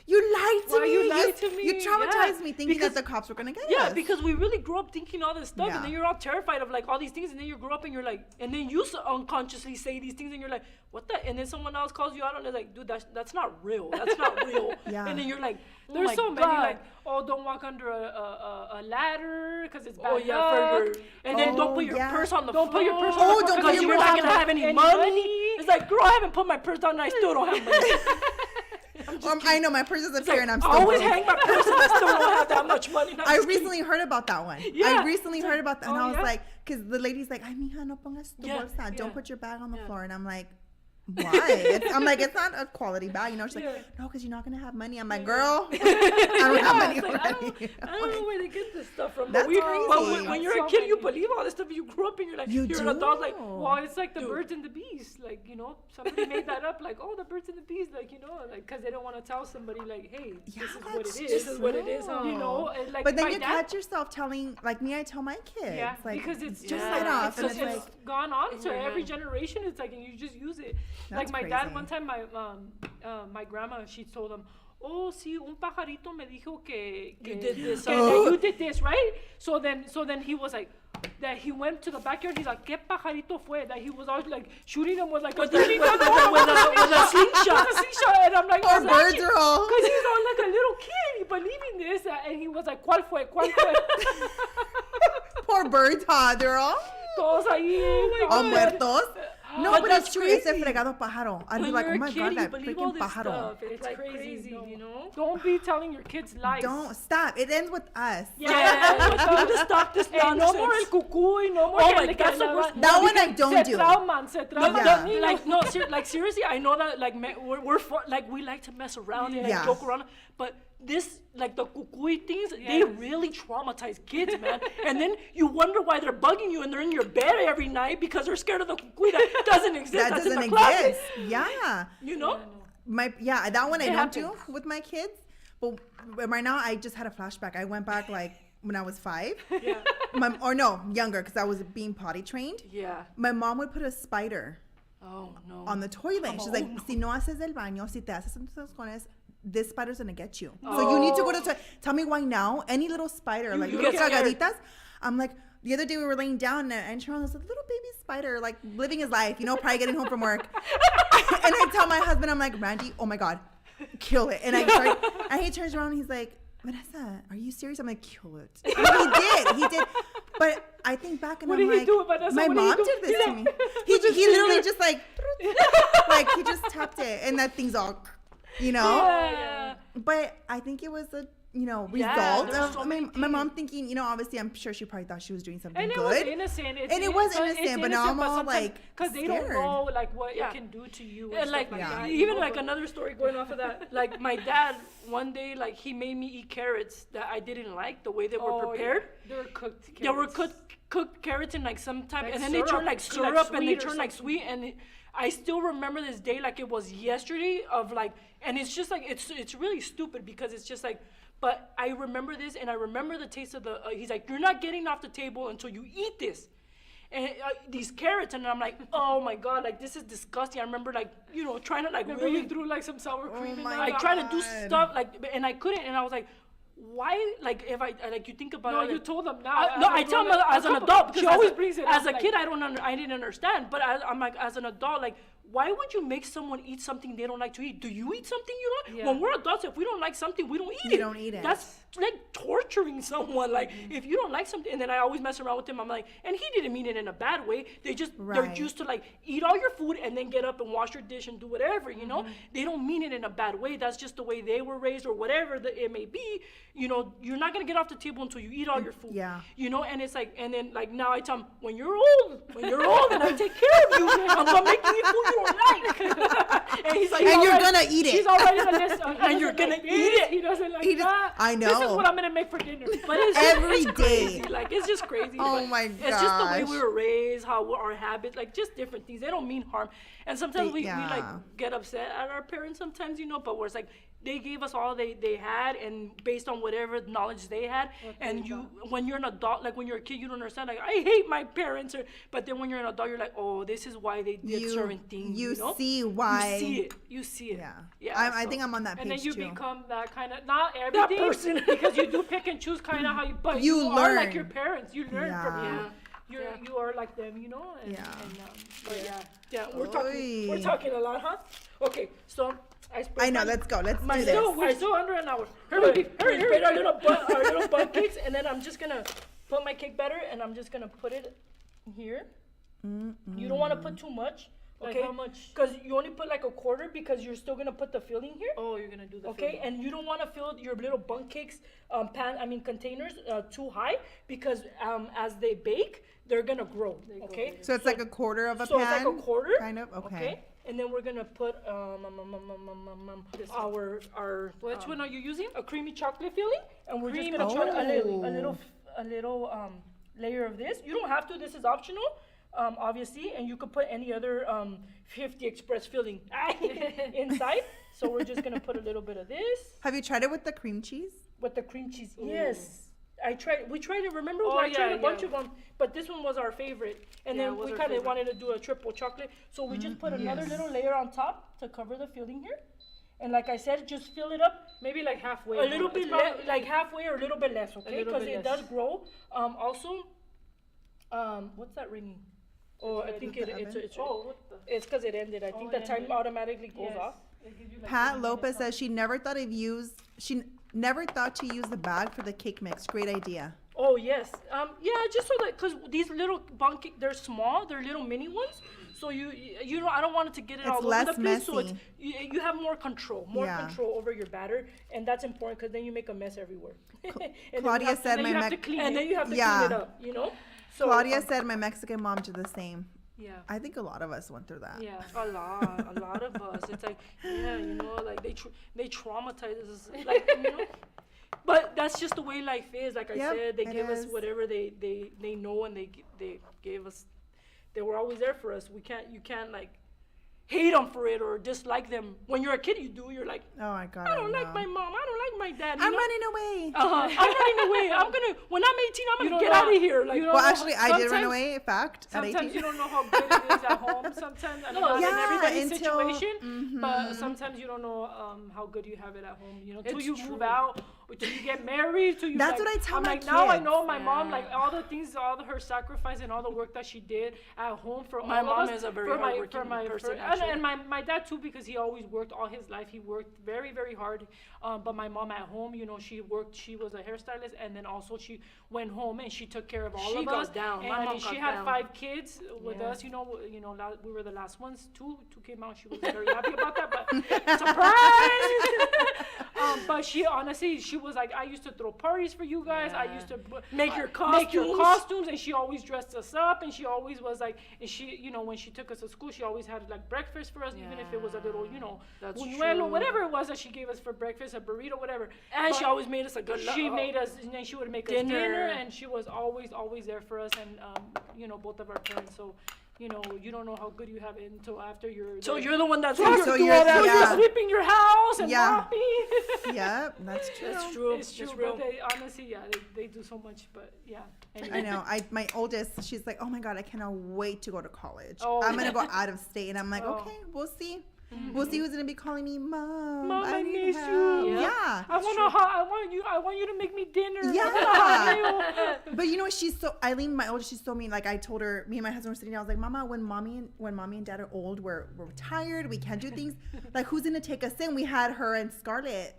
You lied to Why me. you lied to me? You traumatized Yeah, me thinking because- that the cops were gonna get Yeah, us. because we really grew up thinking all this stuff, Yeah. and then you're all terrified of like all these things, and then you grow up and you're like, and then you unconsciously say these things, and you're like, what the? And then someone else calls you out on it, like, dude, that's not real. That's not real. Yeah. And then you're like, oh There's my so many God. like, oh, don't walk under a ladder because it's bad Oh yeah, luck. for your, and then don't Oh, put your yeah. purse on the Don't floor. put your purse on Oh, the don't floor put because your you're purse not on gonna the- have any money. It's like, girl, I haven't put my purse on, and I still don't have money. I know my purse is up It's here like, and I'm I still always broke. hang my purse, and I still don't have that much money. And I'm I just kidding. recently heard about that one. Yeah. I recently heard about that, and Oh, I was yeah? like, because the lady's like, "Ay, mija, no pongas tu Yeah, bolsa. Don't yeah. put your bag on the Yeah. floor." And I'm like, why? I'm like, it's not a quality bag, you know? She's Yeah. like, no, because you're not gonna have money. I'm like, girl, I don't have money It's like, I already. don't know where they get this stuff from. That's But, but crazy. when you're a So kid, you many. believe all this stuff. You grew up and you're like, You you're an adult, like, Well, it's like the Dude. birds and the bees. Like, you know, somebody made that up. Like, oh, the birds and the bees. Like, you know, like, because they don't want to tell somebody, like, hey, Yeah, this is what that's it is. this is what it is, huh? You know, and like, But then my you dad, catch yourself telling, like me, I tell my kids. yeah, like, because it's just Yeah. like, Set off, it's, and just, it's it's like- gone on in to your every head. generation. It's like, and you just use it. That's Like my dad, crazy. one time, my grandma, she told him, oh, sí, un pajarito me dijo que You did this, que oh. you did this, right? So then he was like, that he went to the backyard. He's like, ¿qué pajarito fue? That he was always like shooting him with like with a a slingshot. slingshot. And I'm like, Poor birds are all. because he's all like a little kid believing this, and he was like, ¿cuál fue? ¿Cuál fue? Poor birds, huh? They're all Todos ahí. all muertos. No, But but that's it's true. It's a crazy. fregado pájaro. I'd be When like, you're oh a my kid, God, you that believe all freaking this pájaro. stuff. It's It's like crazy, crazy, no. you know? Don't be telling your kids lies. Don't stop. It ends with us. Yeah, we gotta stop this Hey, no nonsense. more el cucuy, no more Oh que my le God, que the la- worst- That one I because don't se do. trauman, se No, trauman. Yeah. Niños. like no, like seriously, I know that like we're like we like to mess around and like Yeah. joke around, but this like the cucuy things, they Yes. really traumatize kids, man. And then you wonder why they're bugging you and they're in your bed every night because they're scared of the cucuy that doesn't exist. That that's doesn't in the closet. exist. Yeah. You know? That one I It don't do happens. with my kids. But right now, I just had a flashback. I went back like when I was 5. Yeah. Younger, because I was being potty trained. Yeah. My mom would put a spider Oh no. on the toilet. She's Oh, like, no. si no haces el baño, si te haces en tus cojones, this spider's gonna get you. So you need to go to the toilet. Tell me why now. Any little spider, like you little get scared. cagaditas. I'm like, the other day we were laying down and Sharon was a little baby spider, like living his life, you know, probably getting home from work. And I tell my husband, I'm like, Randy, oh my God, kill it. And he turns around and he's like, Vanessa, are you serious? I'm like, kill it. And he did. But I think back and What I'm did he like, do, Vanessa? my What did he mom do? did this Yeah. to me. He literally just like he just tapped it and that thing's all, you know? Yeah. But I think it was a, Yeah, result there's of so my many mom thinking, obviously I'm sure she probably thought she was doing something And it good. was innocent. And it was innocent, but now I'm all, like, because they don't scared. know like what Yeah. it can do to you. And like, stuff Yeah. that, even you know, like but- another story going off of that, like my dad one day, like he made me eat carrots that I didn't like the way they were Oh, prepared. yeah. They were cooked. They were carrots. cooked carrots in like some type, Like and then they turn syrup, like like syrup and they sweet or turn like something. sweet. And I still remember this day like it was yesterday. Of like, and it's just like it's really stupid because it's just like. But I remember this, and I remember the taste of the. He's like, "You're not getting off the table until you eat this." And these carrots, and I'm like, oh my God, like this is disgusting. I remember like, trying to like Remember really you threw like some sour cream in my there? I tried to do God. stuff like, and I couldn't, and I was like, why? Like if I like you think about No, it. you like, told them now. no, I tell them as an adult because She always as a, brings it as up, a like- kid I didn't understand, but I'm like as an adult like. Why would you make someone eat something they don't like to eat? Do you eat something you don't? Yeah. When we're adults, if we don't like something, we don't eat We it. don't eat it. That's like torturing someone. Like if you don't like something, and then I always mess around with him. I'm like, and he didn't mean it in a bad way. They're Right. used to like eat all your food and then get up and wash your dish and do whatever. You know, they don't mean it in a bad way. That's just the way they were raised or whatever it may be. You're not gonna get off the table until you eat all your food. Yeah. And it's like, and then like now I tell him when you're old and I take care of you, I'm gonna make you eat food you don't like. And he's like, And you're "Alright." gonna eat it. She's already on the list. And you're gonna eat it. He doesn't like He does- that. I This is know. what I'm gonna make for dinner. But it's Every it's crazy. day. Like it's just crazy. Oh but my It's just the way gosh. we were raised, how our habits, like just different things. They don't mean harm. And sometimes we Yeah. like get upset at our parents sometimes, but where it's like they gave us all they had, and based on whatever knowledge they had. And when you're an adult, like when you're a kid, you don't understand. Like, I hate my parents, but then when you're an adult, you're like, oh, this is why they did certain things. You know? see why. You see it. Yeah. I think I'm on that page too. And then you become that kind of, not everything, that person. because you do pick and choose kind of how you, but you are learn. like your parents. You learn from Yeah. you are like them, you know. And, we're talking a lot, huh? Okay, so I know. Let's go. Let's do this. We're still under an hour. Hurry! Spread our little bun cakes, and then I'm just gonna put my cake batter, and I'm just gonna put it here. You don't want to put too much. Okay, like how much? Because you only put like a quarter, because you're still gonna put the filling here. Oh, you're gonna do the okay, filling. and you don't want to fill your little Bundt cakes containers too high, because as they bake, they're gonna grow. Okay, so it's like a quarter of a pan. So it's like a quarter, kind of. Okay. And then we're gonna put our which one are you using? a creamy chocolate filling, and we're just gonna put a little layer of this. You don't have to. This is optional. Obviously, and you could put any other 50 express filling inside. So we're just gonna put a little bit of this. Have you tried it with the cream cheese? With the cream cheese, yes. We tried it. Remember, I tried a bunch of them, but this one was our favorite. And then we kind of wanted to do a triple chocolate, so we just put another little layer on top to cover the filling here. And like I said, just fill it up. Maybe like halfway. A little bit like halfway or a little bit less, okay? Because it does grow. Also, what's that ringing? Oh, I think it's because it ended. I think the time automatically goes off. Pat Lopez says she never thought to use the bag for the cake mix. Great idea. Oh yes, just so that, because these little Bundt cake, they're small, they're little mini ones. So you know, I don't want it to get it all over the place. Messy. So you have more control over your batter, and that's important, because then you make a mess everywhere. Claudia said and then you have to clean it up. You know. So, Claudia said my Mexican mom did the same. Yeah. I think a lot of us went through that. Yeah. A lot of us. It's like, you know, like they traumatize us, like, you know. But that's just the way life is. Like I said, they give us whatever they know, and they gave us. They were always there for us. You can't like hate them for it or dislike them. When you're a kid, you do. You're like, oh my God, I don't like my mom. I don't like my dad. I'm running away. I'm running away. When I'm 18, I'm gonna get out of here. Like, well, actually, I did run away. Fact. Sometimes you don't know how good it is at home. Sometimes, I mean, not in everybody's situation, but sometimes you don't know how good you have it at home. You know, till you move out, or till you get married, till you. That's what I tell my kids. Now I know my mom, like all the things, all her sacrifice and all the work that she did at home for all of us. My mom is a very hardworking person. And my dad too, because he always worked all his life. He worked very, very hard. But my mom at home, you know, she worked. She was a hairstylist, and then also she went home and she took care of all of us. And my mom she had 5 kids with us. You know, we were the last ones. Two came out. She was very happy about that. But surprise! But she honestly, she was like, I used to throw parties for you guys. I used to make your costumes, and she always dressed us up, and she always was like, and she, you know, when she took us to school, she always had like breakfast for us, even if it was a little, you know, buñuelo, whatever it was that she gave us for breakfast, a burrito, whatever. And she always made us a good. She made us, and then she would make us dinner, and she was always there for us, and you know, both of our parents. So. You know, you don't know how good you have it until after you're. So you're the one that's you're sweeping your house and mopping. Yep, that's true. That's true. It's true. But they honestly, they do so much. But yeah. Anyway. I know. My oldest, she's like, oh my God, I cannot wait to go to college. Oh. I'm gonna go out of state, and I'm like, okay, we'll see. We'll see who's gonna be calling me mom. Mom, I miss help. you. Yeah. I want you to make me dinner. Yeah. But you know, Eileen, my oldest, she's so mean. Like I told her, me and my husband were sitting down. I was like, Mama, when mommy and dad are old, we're tired. We can't do things. Like who's gonna take us in? We had her and Scarlett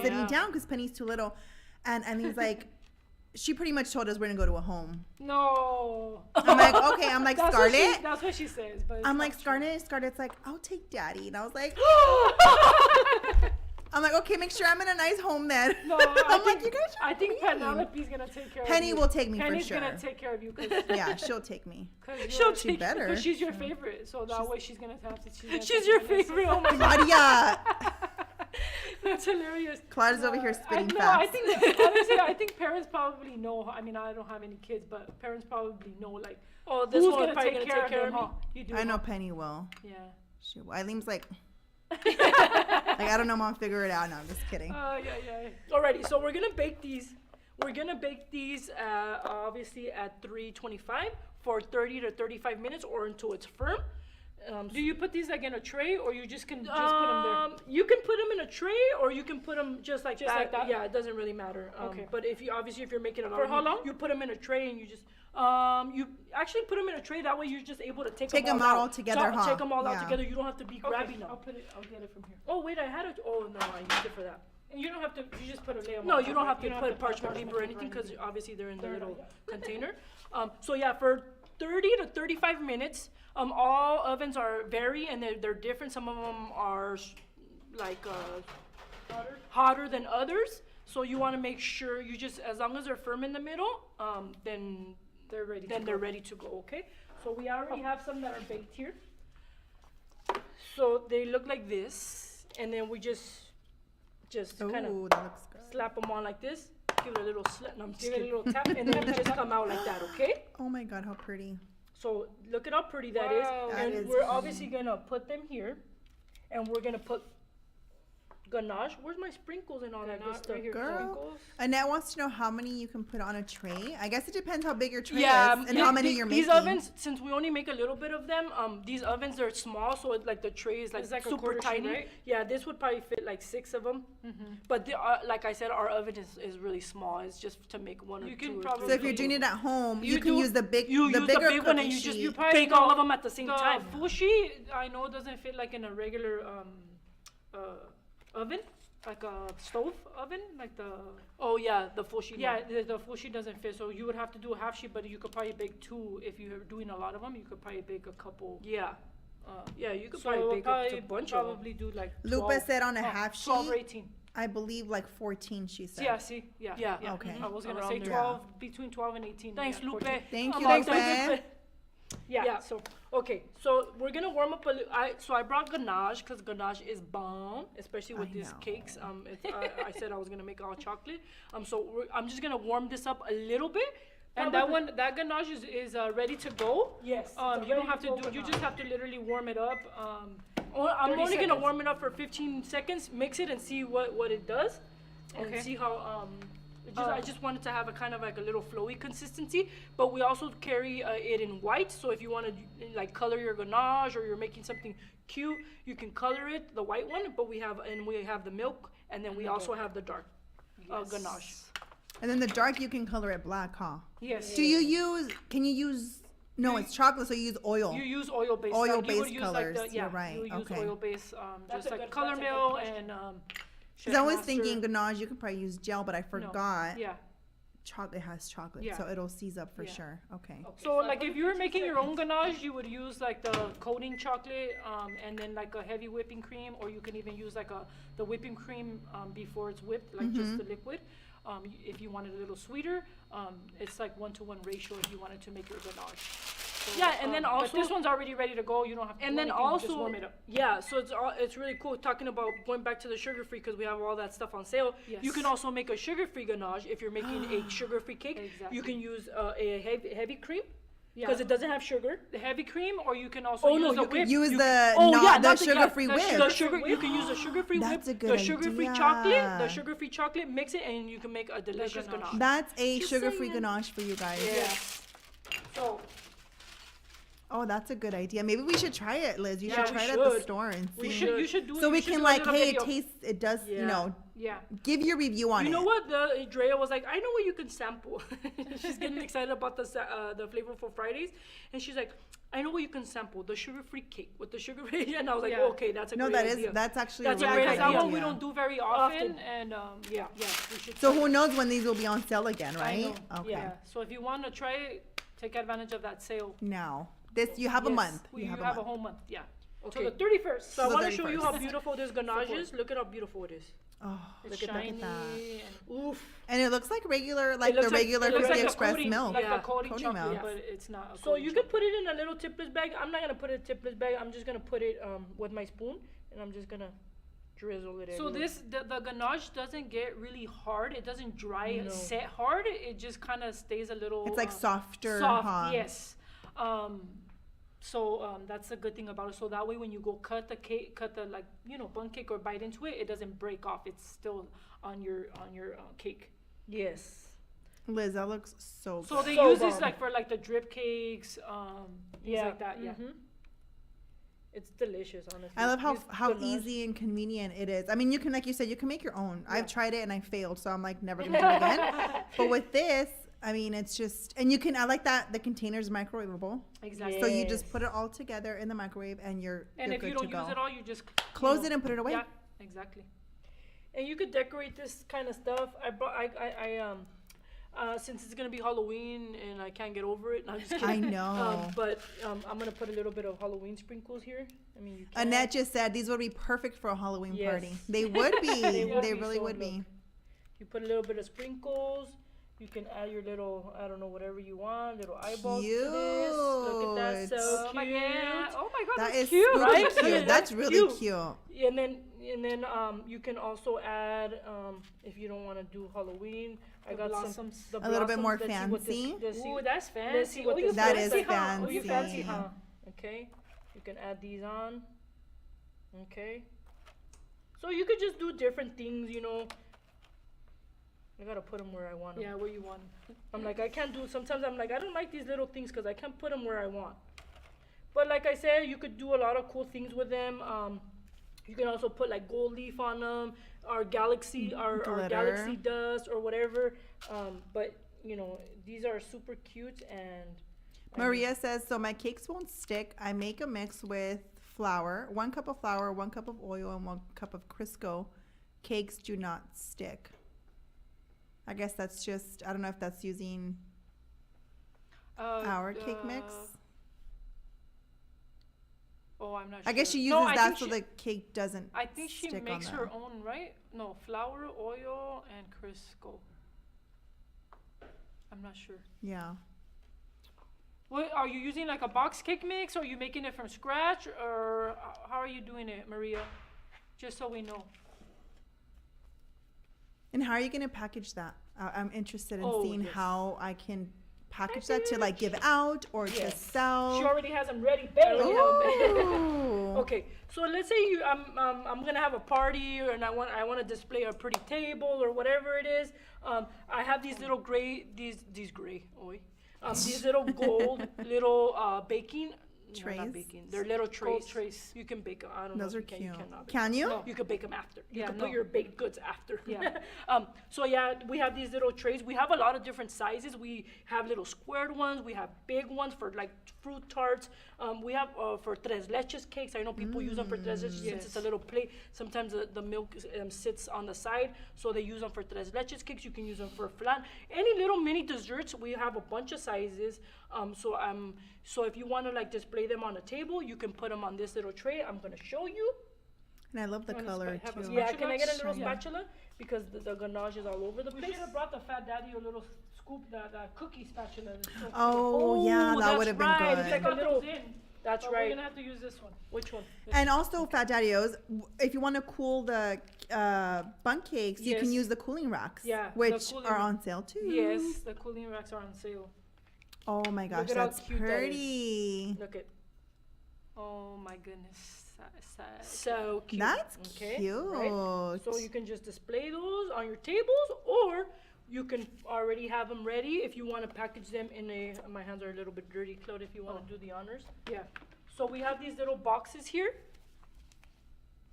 sitting down because Penny's too little, and he's like. She pretty much told us we're gonna go to a home. No. I'm like, okay. I'm like, Scarlett. That's what she says. But I'm like, Scarlett's like, I'll take Daddy. And I was like, I'm like, okay, make sure I'm in a nice home then. No, I think Penelope's gonna take care of you. Penny will take me Penny's for sure. Penny's gonna take care of you. Yeah, she'll take me. She better. Because she's your favorite. So that way she's gonna have to. She's your favorite. Oh my God. Claudia. That's hilarious. Claudia's over here spitting facts. I think parents probably know. I mean, I don't have any kids, but parents probably know, like, this who's one's gonna take care of me? You do. I know Penny will. Yeah. She will. Eileen's like. Like, I don't know, Mom, figure it out. No, I'm just kidding. Yeah. Alrighty, so we're gonna bake these. Obviously at 325 for 30 to 35 minutes or until it's firm. Do you put these like in a tray, or you just can just put them there? You can put them in a tray, or you can put them just like that. like that? Yeah, it doesn't really matter. Okay. But if you're making it For how long? You put them in a tray and you just you actually put them in a tray. That way you're just able to take them all together. So, take them all out Yeah. together. You don't have to be grabbing them. I'll get it from here. Oh wait, I had it. Oh no, I used it for that. And you don't have to. You just put a layer. No, you don't have to put parchment paper or anything because obviously they're in the little container. So yeah, for 30 to 35 minutes. All ovens vary and they're different. Some of them are like hotter than others. So you want to make sure as long as they're firm in the middle, then they're ready. They're ready to go. Okay. So we already have some that are baked here. So they look like this, and then we just kind of slap them on like this. Give it a little slap. No, give it a little tap, and then they just come out like that. Okay. Oh my God, how pretty. So look at how pretty that is. And we're obviously gonna put them here, and we're gonna put ganache. Where's my sprinkles and all that good stuff? Right here. Girl, Annette wants to know how many you can put on a tray. I guess it depends how big your tray is and yeah, how many you're making. These ovens, since we only make a little bit of them, these ovens are small, so the tray is like like a super quarter sheet, tiny. right? Yeah, this would probably fit like 6 of them. But like I said, our oven is really small. It's just to make one You or can two. probably- So if you're doing it at home, you can do- use the big, you the use the bigger big one and cookie you just- sheet. you Probably bake know all of them at the same time. Fushi, I know doesn't fit like in a regular oven, like a stove oven, like the. Oh yeah, the full sheet. Yeah, the full sheet doesn't fit, so you would have to do a half sheet, but you could probably bake 2 if you're doing a lot of them. You could probably bake a couple. Yeah. Yeah, you could So probably bake up to a probably bunch of them. probably do like. Lupa 12 said on a half 12 or sheet, 18. I believe like 14, she said. Yeah, see, yeah. Yeah. Okay. I was gonna Around say there. 12, between 12 and 18. Thanks, yeah, Lupe. 14. Thank you, Thanks, Lupe. Yeah. So okay, so we're gonna warm up so I brought ganache because ganache is bomb, especially with I these know. cakes. I said I was gonna make all chocolate. I'm just gonna warm this up a little bit. And that ganache is ready to go. Yes. You don't have to do. You just have to literally warm it up. I'm 30 only gonna seconds. warm it up for 15 seconds. Mix it and see what it does, and Okay. see how. I just wanted to have a kind of like a little flowy consistency, but we also carry it in white. So if you want to like color your ganache or you're making something cute, you can color it the white one. But we have the milk, and then we also have the dark ganache. And then the dark, you can color it black, huh? Yes. Can you use, no, it's chocolate, so you use oil. You use oil-based. Oil-based colors, you're right, You use okay. oil-based, That's just a like good- color that's a good meal question. and Because I was Chef thinking Master. ganache, you could probably use gel, but I forgot. Yeah. Chocolate has chocolate, Yeah. so it'll seize up for Yeah. sure. Okay. So like if you were making your own ganache, you would use like the coating chocolate and then like a heavy whipping cream, or you can even use like the whipping cream before it's whipped, like just the liquid. If you wanted a little sweeter, it's like 1-to-1 ratio if you wanted to make your ganache. So, Yeah, and then but also- this one's already ready to go. You don't have to. And do then anything, just also, warm it up. yeah, so it's really cool talking about going back to the sugar-free because we have all that stuff on sale. Yes. You can also make a sugar-free ganache if you're making a sugar-free cake. Exactly. You can use a heavy cream Yeah. because it doesn't have sugar. The heavy cream, or you can also Oh, no, use the you can whip. Use You the, Oh not yeah, the not the sugar-free the whip. The sugar, you can use the sugar-free whip, That's a good the sugar-free idea. chocolate, the sugar-free chocolate. Mix it, and you can make a delicious ganache. ganache. That's a Just sugar-free saying. ganache for you guys. Yes. So Oh, that's a good idea. Maybe we should try it, Liz. You Yeah, should we try it at the should. store and We see. should. You should do. So we you should can do a like, little hey, video. it tastes, it does, you Yeah. know, Yeah. give your review on it. you know what? The Drea was like, I know what you can sample. She's getting excited about the Flavorful Fridays, and she's like, I know what you can sample, the sugar-free cake with the sugar-free. And I was like, Yeah. oh, okay, that's a No, great idea. that's actually That's a a really great good That idea. one we idea. don't do very often, Often. and Yeah. we should. So try who it. knows when these will be on sale again, I right? know. Okay. Yeah. So if you want to try it, take advantage of that sale. Now, this you have a Yes, month. You have have a a month. whole month. Yeah. Okay. So the 31st. So I the want to show you how 31st. beautiful this ganache is. Look at how beautiful it is. Oh, It's look at shiny that. and Oof. And it looks like regular, like the looks like- regular it looks Fifty like the Express coating, milk. like Yeah. the coating Coating chocolate, milk. but it's not. A So coating you could put it in a little tipless bag. I'm not gonna put it in a tipless bag. I'm just gonna put it with my spoon, and I'm just gonna drizzle it. So everywhere. the ganache doesn't get really hard. It doesn't dry No. set hard. It just kind of stays a little. It's like softer, soft. huh? Yes. So that's a good thing about it. So that way, when you go cut the cake, cut the like bundt cake or bite into it, it doesn't break off. It's still on your cake. Yes. Liz, that looks so good. So they So use this bomb. like for like the drip cakes, things like that. Yeah. It's delicious, honestly. I love Use how ganache. easy and convenient it is. I mean, you can, like you said, you can make your own. Yeah. I've tried it and I failed, so I'm like never gonna do it again. But with this, I mean, it's just, and you can. I like that the container's microwavable, Exactly. so you just put it all together in the microwave and you're And you're if good you don't to use go. it all, you just Close it and put it away. Yeah, exactly. And you could decorate this kind of stuff. Since it's gonna be Halloween and I can't get over it. No, I'm just kidding. I know. But I'm gonna put a little bit of Halloween sprinkles here. I mean, you can. Annette just said these would be perfect for a Halloween Yes. party. They would be. They would They be, really so would be. look. You put a little bit of sprinkles. You can add your little, I don't know, whatever you want, little eyeballs to this. Look at that, Cute. so Oh my cute. god! Oh my god! That that's is cute, spooky right? cute. That's really cute. And then you can also add if you don't want to do Halloween. I The got blossoms. some A little bit more Let's see what this- fancy. let's see- Ooh, that's fancy. Let's see what you this That fancy, is huh? Oh, you fancy. fancy, huh? Okay, you can add these on. Okay, so you could just do different things, I gotta put them where I want them. Yeah, where you want. I'm like, I can't do. Sometimes I'm like, I don't like these little things because I can't put them where I want. But like I said, you could do a lot of cool things with them. You can also put like gold leaf on them, our galaxy, our Glitter. galaxy dust or whatever. But these are super cute and. Maria says, so my cakes won't stick. I make a mix with flour, 1 cup of flour, 1 cup of oil, and 1 cup of Crisco. Cakes do not stick. I guess that's just, I don't know if that's using our cake mix. Oh, I'm not sure. I guess she uses No, I that think so she- the cake doesn't I think she stick makes on her there. own, right? No, flour, oil, and Crisco. I'm not sure. Yeah. What are you using, like a box cake mix, or are you making it from scratch, or how are you doing it, Maria? Just so we know. And how are you going to package that? I'm interested in Oh, seeing yes. how I can package that to like give out or to Yes. sell. She already has them ready. Bang. Ooh. Okay, so let's say I'm gonna have a party and I want to display a pretty table or whatever it is. I have these little these little gold little baking. No, not Trays? baking. They're little trays. Gold trays. You can bake them. I don't know. Those if are you can, cute. You cannot bake Can you? No. You could bake them after. You Yeah, can no. put your baked goods after. Yeah. So yeah, we have these little trays. We have a lot of different sizes. We have little squared ones. We have big ones for like fruit tarts. We have for tres leches cakes. I know people use them for tres leches since it's a little plate. Sometimes the milk sits on the side, so they use them for tres leches cakes. You can use them for flan. Any little mini desserts. We have a bunch of sizes. So if you want to like display them on a table, you can put them on this little tray. I'm gonna show you. And I love the On a color have a too. Yeah, can I get a little Yeah. spatula? Because the ganache is all over the We place. should have brought the Fat Daddy a little scoop, that cookie spatula. It's so Oh, yeah, that that's would have been right. good. It's like a Got little. those in, That's but right. We're gonna have to use this one. Which one? And also, Fat Daddy-O's, if you want to cool the bundt cakes, you can Yes. use the cooling racks, Yeah, the which cooling- are on sale too. Yes, the cooling racks are on sale. Oh my gosh, at how that's cute that is. pretty. Look at Oh my goodness. so cute. That's okay, cute. Right? So you can just display those on your tables, or you can already have them ready if you want to package them in a. My hands are a little bit dirty, Claude. If you want to do the honors. Yeah. So we have these little boxes here.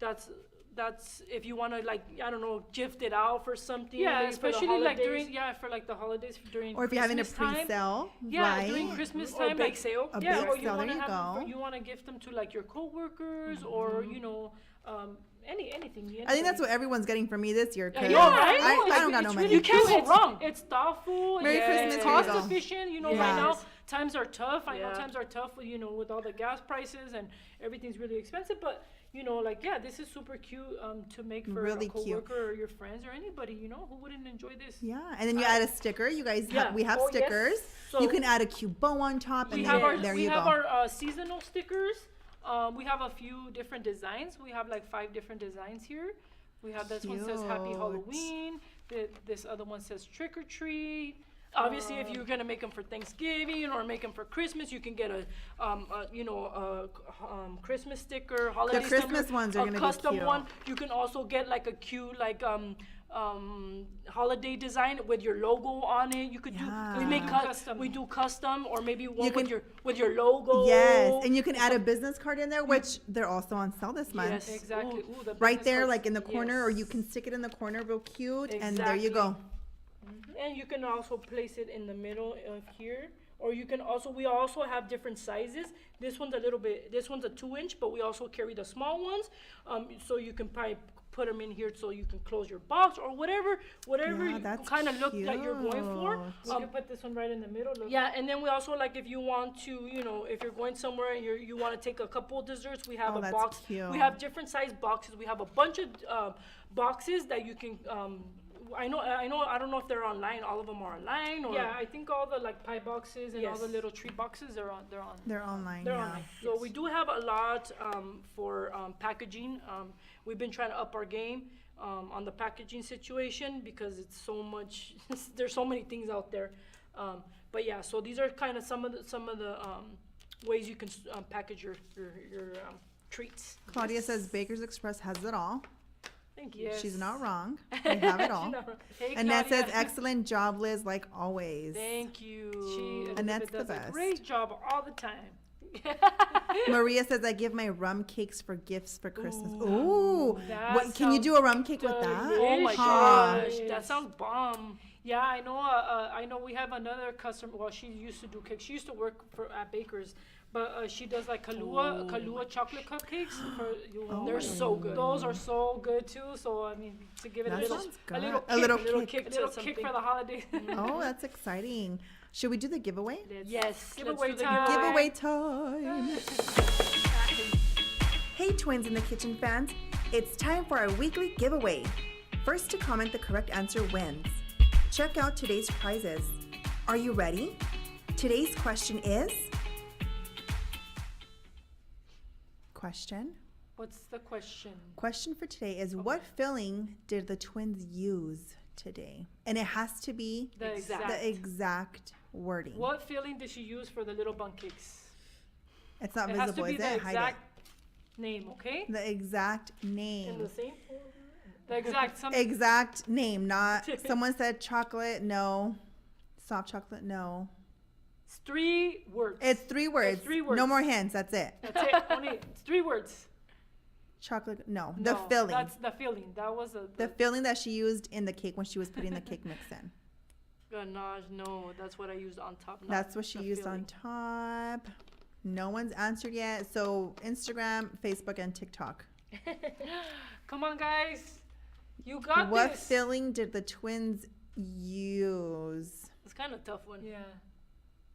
That's if you want to like I don't know gift it out for something. Yeah, maybe for the especially like holidays. for like the holidays during Or if you're having a Christmas time. pre-sale, Yeah, right? during Christmas Or time, bake like, sale. A yeah, bake or you sale, want there to you have them go. you want to gift them to like your coworkers or anything. I think that's what everyone's getting from me this year. 'Cause Yeah, right? I, No, I don't got it's no really money. You can't cute. go wrong. It's thoughtful. Merry it's Christmas, here cost you go. efficient. Yes. Right now times are tough. I know Yeah. times are tough. With all the gas prices and everything's really expensive. But this is super cute to make for Really a cute. coworker or your friends or anybody. Who wouldn't enjoy this? Yeah, and then you add a sticker. You guys, we have Oh, yes. stickers. So you can add a cute bow on top, We and have then our there we you have go. our seasonal stickers. We have a few different designs. We have like 5 different designs here. We have this one says Happy Cute. Halloween. This other one says Trick or Treat. Obviously, if you're gonna make them for Thanksgiving or make them for Christmas, you can get a Christmas sticker, holiday The Christmas sticker, ones are gonna be custom cute. one. You can also get like a cute holiday design with your logo on it. You could do we make Yeah. custom. We do custom or maybe one You can- with your logo. Yes, and you can add a business card in there, which they're also on sale this month. Yes, Exactly. Ooh. Ooh, the Right business there, cards. like in the corner, or you Yes. can stick it in the corner real cute, and there you go. And you can also place it in the middle of here. Or you can also, we also have different sizes. This one's a 2-inch, but we also carry the small ones. So you can probably put them in here so you can close your box or whatever Yeah, that's kind of look that you're going for. cute. We can put this one right in the middle. Look. Yeah, and then we also like if you want to, if you're going somewhere and you want to take a couple of desserts, we have Oh, a that's box. cute. We have different size boxes. We have a bunch of boxes that you can. I don't know if they're online. All of them are online. Or Yeah, I think all the like pie boxes and all the Yes. little treat boxes are on. They're on. They're online. They're yeah. online. So we do have a lot for packaging. We've been trying to up our game on the packaging situation because it's so much. There's so many things out there. But yeah, so these are kind of some of the ways you can package your treats. Claudia says Baker's Express has it all. Thank you. Yes. She's not wrong. We have it all. Hey, Annette says Claudia. excellent job, Liz, like always. Thank you. She Annette's does the a best. great job all the time. Maria says I give my rum cakes for gifts for Christmas. Ooh, That what, can you do a rum cake with sounds that? Oh my Huh. gosh, that sounds bomb. Yeah, I know. I know we have another customer. Well, she used to do cakes. She used to work at Baker's, but she does like Kahlua chocolate cupcakes. They're so good. Those are so good too. So I mean, to give it That a little, sounds a little, good. kick, A little kick a to little kick something. for the holidays. Oh, that's exciting. Should we do the giveaway? Yes. Giveaway let's do the time. Giveaway time. Hey, Twins in the Kitchen fans. It's time for our weekly giveaway. First to comment the correct answer wins. Check out today's prizes. Are you ready? Today's question is... Question? What's the question? Question for today is what filling did the twins use today? And it has to be The exact. the exact wording. What filling did she use for the little Bundt cakes? It's not It has visible, to be is the it? Hide exact name, okay? it. The exact In name. the same order. The exact. Some. Exact name, not someone said chocolate, no. Soft chocolate, no. It's 3 words. It's 3 words. 3 words. No more hints, that's it. That's it. Only it's 3 words. Chocolate, no. The No, filling. That's the filling. That was The filling that she used in the cake when she was putting the cake mix in. Ganache, no, that's what I used on top. not That's what she the used filling. on top. No one's answered yet. So Instagram, Facebook, and TikTok. Come on, guys. You got What this. filling did the twins use? It's kind of a tough one. Yeah.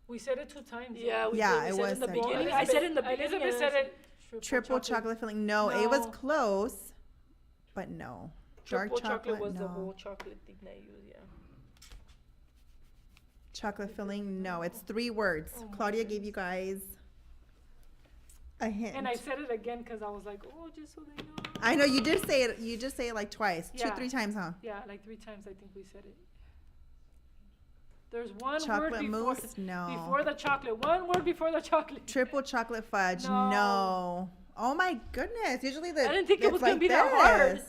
We said it 2 times. Yeah, we Yeah, did. it We said was in the said beginning. twice. I said in the beginning. Elizabeth and said I it. Triple chocolate filling. No, it was No. close, but no. Dark Triple chocolate was no. the whole chocolate thing that you used, yeah. Chocolate filling, no. It's 3 words. Oh my Claudia gave you guys a hint. And I said it again because I was like, oh, just so they know. I know you did say it. You just say it like twice, Yeah. 2-3 times, huh? Yeah, like 3 times I think we said it. There's one Chocolate word before, mousse, no. before the chocolate. One word before the chocolate. Triple chocolate fudge, No. no. Oh my goodness! Usually I didn't think it was gonna be that hard.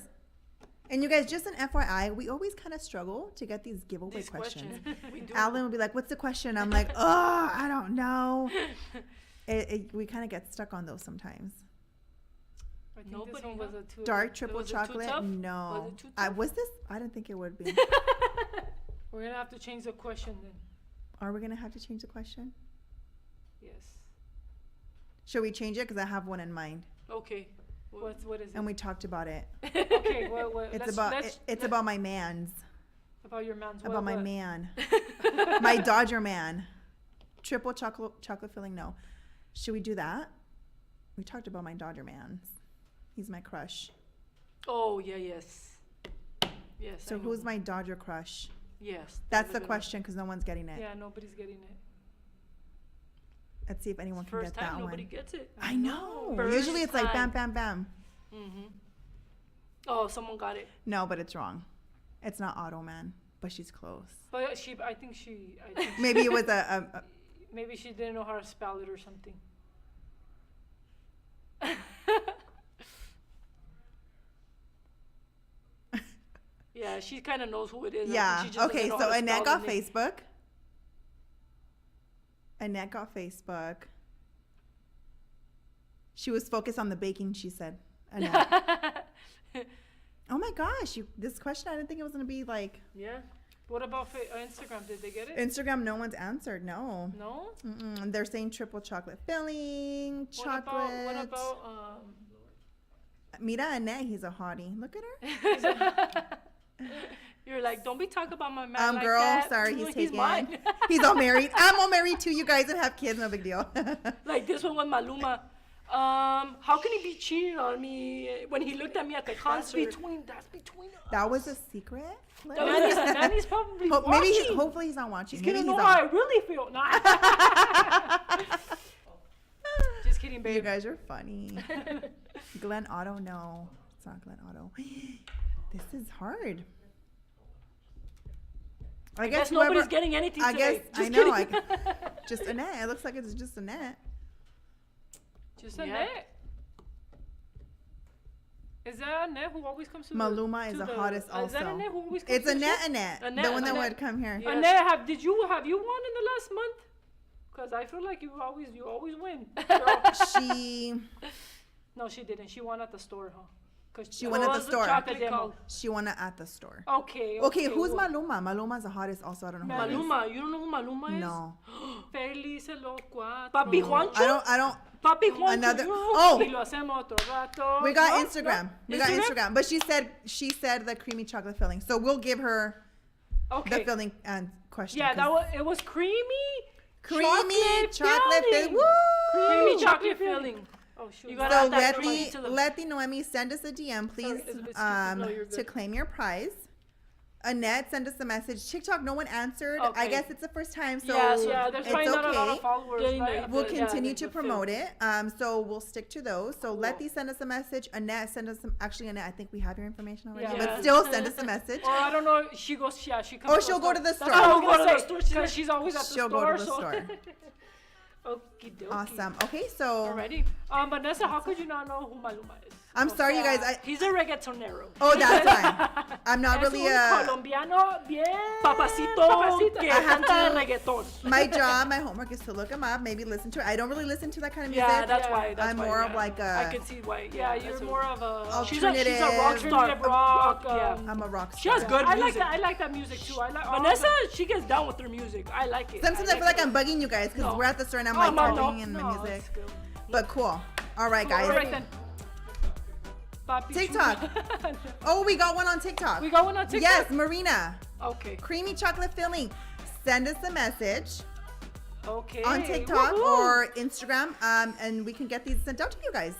And you guys, just an FYI, we always kind of struggle to get these giveaway These questions. we do. Alan would be like, "What's the question?" I'm like, "Oh, I don't know." We kind of get stuck on those sometimes. I think Nobody this one was a 2. Dark triple was it too chocolate, tough? no. Was it too tough? Was this? I didn't think it would be. We're going to have to change the question then. Are we gonna have to change the question? Yes. Should we change it? Because I have one in mind, Okay. What is it? and we talked about it. Okay, what, It's let's, about let's, it's about my man's. about your man's About my what? man. My Dodger man. Triple chocolate filling, no. Should we do that? We talked about my Dodger man. He's my crush. Oh, yeah, yes. Yes. So I know. who's my Dodger crush? Yes. That's a the good one. question because no one's getting it. Yeah, nobody's getting it. Let's see if anyone can First get time that nobody one. gets it. I know. First Usually it's like bam, time. bam, bam. Mm-hmm. Oh, someone got it. No, but it's wrong. It's not Auto Man, but she's close. But I think Maybe it was a maybe she didn't know how to spell it or something. Yeah, she kind of knows who it is. yeah. She just Okay, doesn't know so how to Annette spell got the name. Facebook. Annette got Facebook. She was focused on the baking, she said. Annette. Oh my gosh, this question, I didn't think it was going to be like... Yeah. What about Instagram? Did they get it? Instagram, no one's answered, no. No? Mm-mm. They're saying triple chocolate filling, chocolate. What about Mira Annette, he's a hottie. Look at her. You're like, don't be talking about my man like girl, that. sorry, he's taken. mine. He's all married. I'm all married too, you guys, and have kids, no big deal. Like this one with Maluma. How can he be cheating on me when he looked at me at the concert? That's between us. That was a secret? Manny's probably watching. Hopefully he's not watching. He's Maybe gonna know not. how I really feel. Nah. Just kidding, babe. You guys are funny. Glen Otto, no. It's not Glen Otto. This is hard. I guess nobody's getting anything today. I know. Just Annette. It looks like it's just Annette. Just Annette. Is that Annette who always comes to Maluma is the hottest also. Is that Annette who always comes It's Annette. The one that would come here. Yeah. Annette, have you won in the last month? Because I feel like you always win. No, she didn't. She won at the store, huh? She won at the store. Demo. She won it at the store. Okay, who's Maluma? Maluma's the hottest also. I don't know who Maluma. You don't know who Maluma is? No. Feliz el cuatro. Papi Juancho? I don't. Papi Juancho. Another. Y lo hacemos otro rato. We got Instagram. No? We got Instagram. But she said the creamy chocolate filling. So we'll give her the filling question. Yeah, it was creamy chocolate filling. Woo! Creamy chocolate filling. Oh, shoot. So let the Noemi send us a DM, please, to claim your prize. Annette, send us a message. TikTok, no one answered. Okay. I guess it's the first time, so there's probably not a lot of followers. Right? We'll continue to promote it. So we'll stick to those. So Letty, send us a message. Annette, send us some. Actually, Annette, I think we have your information already, but still send us a message. Or I don't know. She goes. Yeah, she comes. Oh, she'll go to the store. She'll go to the store because she's always at the store. She'll go to the store. Okie dokie. Awesome. Okay, so. Alrighty. Vanessa, how could you not know who Maluma is? I'm sorry, you guys. He's a reggaetonero. Oh, that's fine. I'm not really a colombiano bien papacito que canta reggaeton. My job, my homework is to look him up, maybe listen to it. I don't really listen to that kind of music. Yeah, that's why. I'm more of like a. I can see why. Yeah, you're more of a alternative. She's a rock star. Rock. I'm a rock star. She has good music. I like that music too. Vanessa, she gets down with her music. I like it. Sometimes I feel like I'm bugging you guys because we're at the store and I'm like talking in the music. But cool. All right, guys. All right then. TikTok. Oh, we got one on TikTok. Yes, Marina. Okay. Creamy chocolate filling. Send us a message. Okay. On TikTok or Instagram, and we can get these sent out to you guys.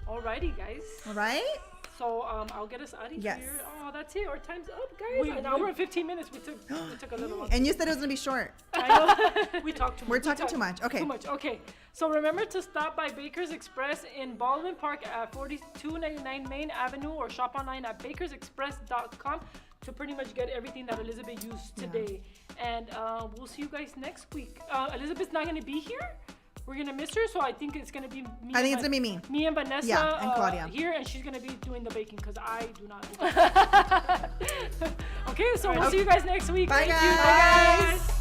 Alrighty, guys. All right. So I'll get us out of here. Oh, that's it. Our time's up, guys. An hour and 15 minutes. We took a little long. And you said it was gonna be short. I know. We talked too much. We're talking too much. Okay. Too much. Okay. So remember to stop by Baker's Express in Baldwin Park at 4299 Main Avenue, or shop online at bakersexpress.com to pretty much get everything that Elizabeth used today. And we'll see you guys next week. Elizabeth's not gonna be here. We're gonna miss her, so I think it's gonna be me. I think it's gonna be me. Me and Vanessa and Claudia here, and she's gonna be doing the baking because I do not do that. Okay, so we'll see you guys next week. Bye, Thank guys. you. Bye, guys.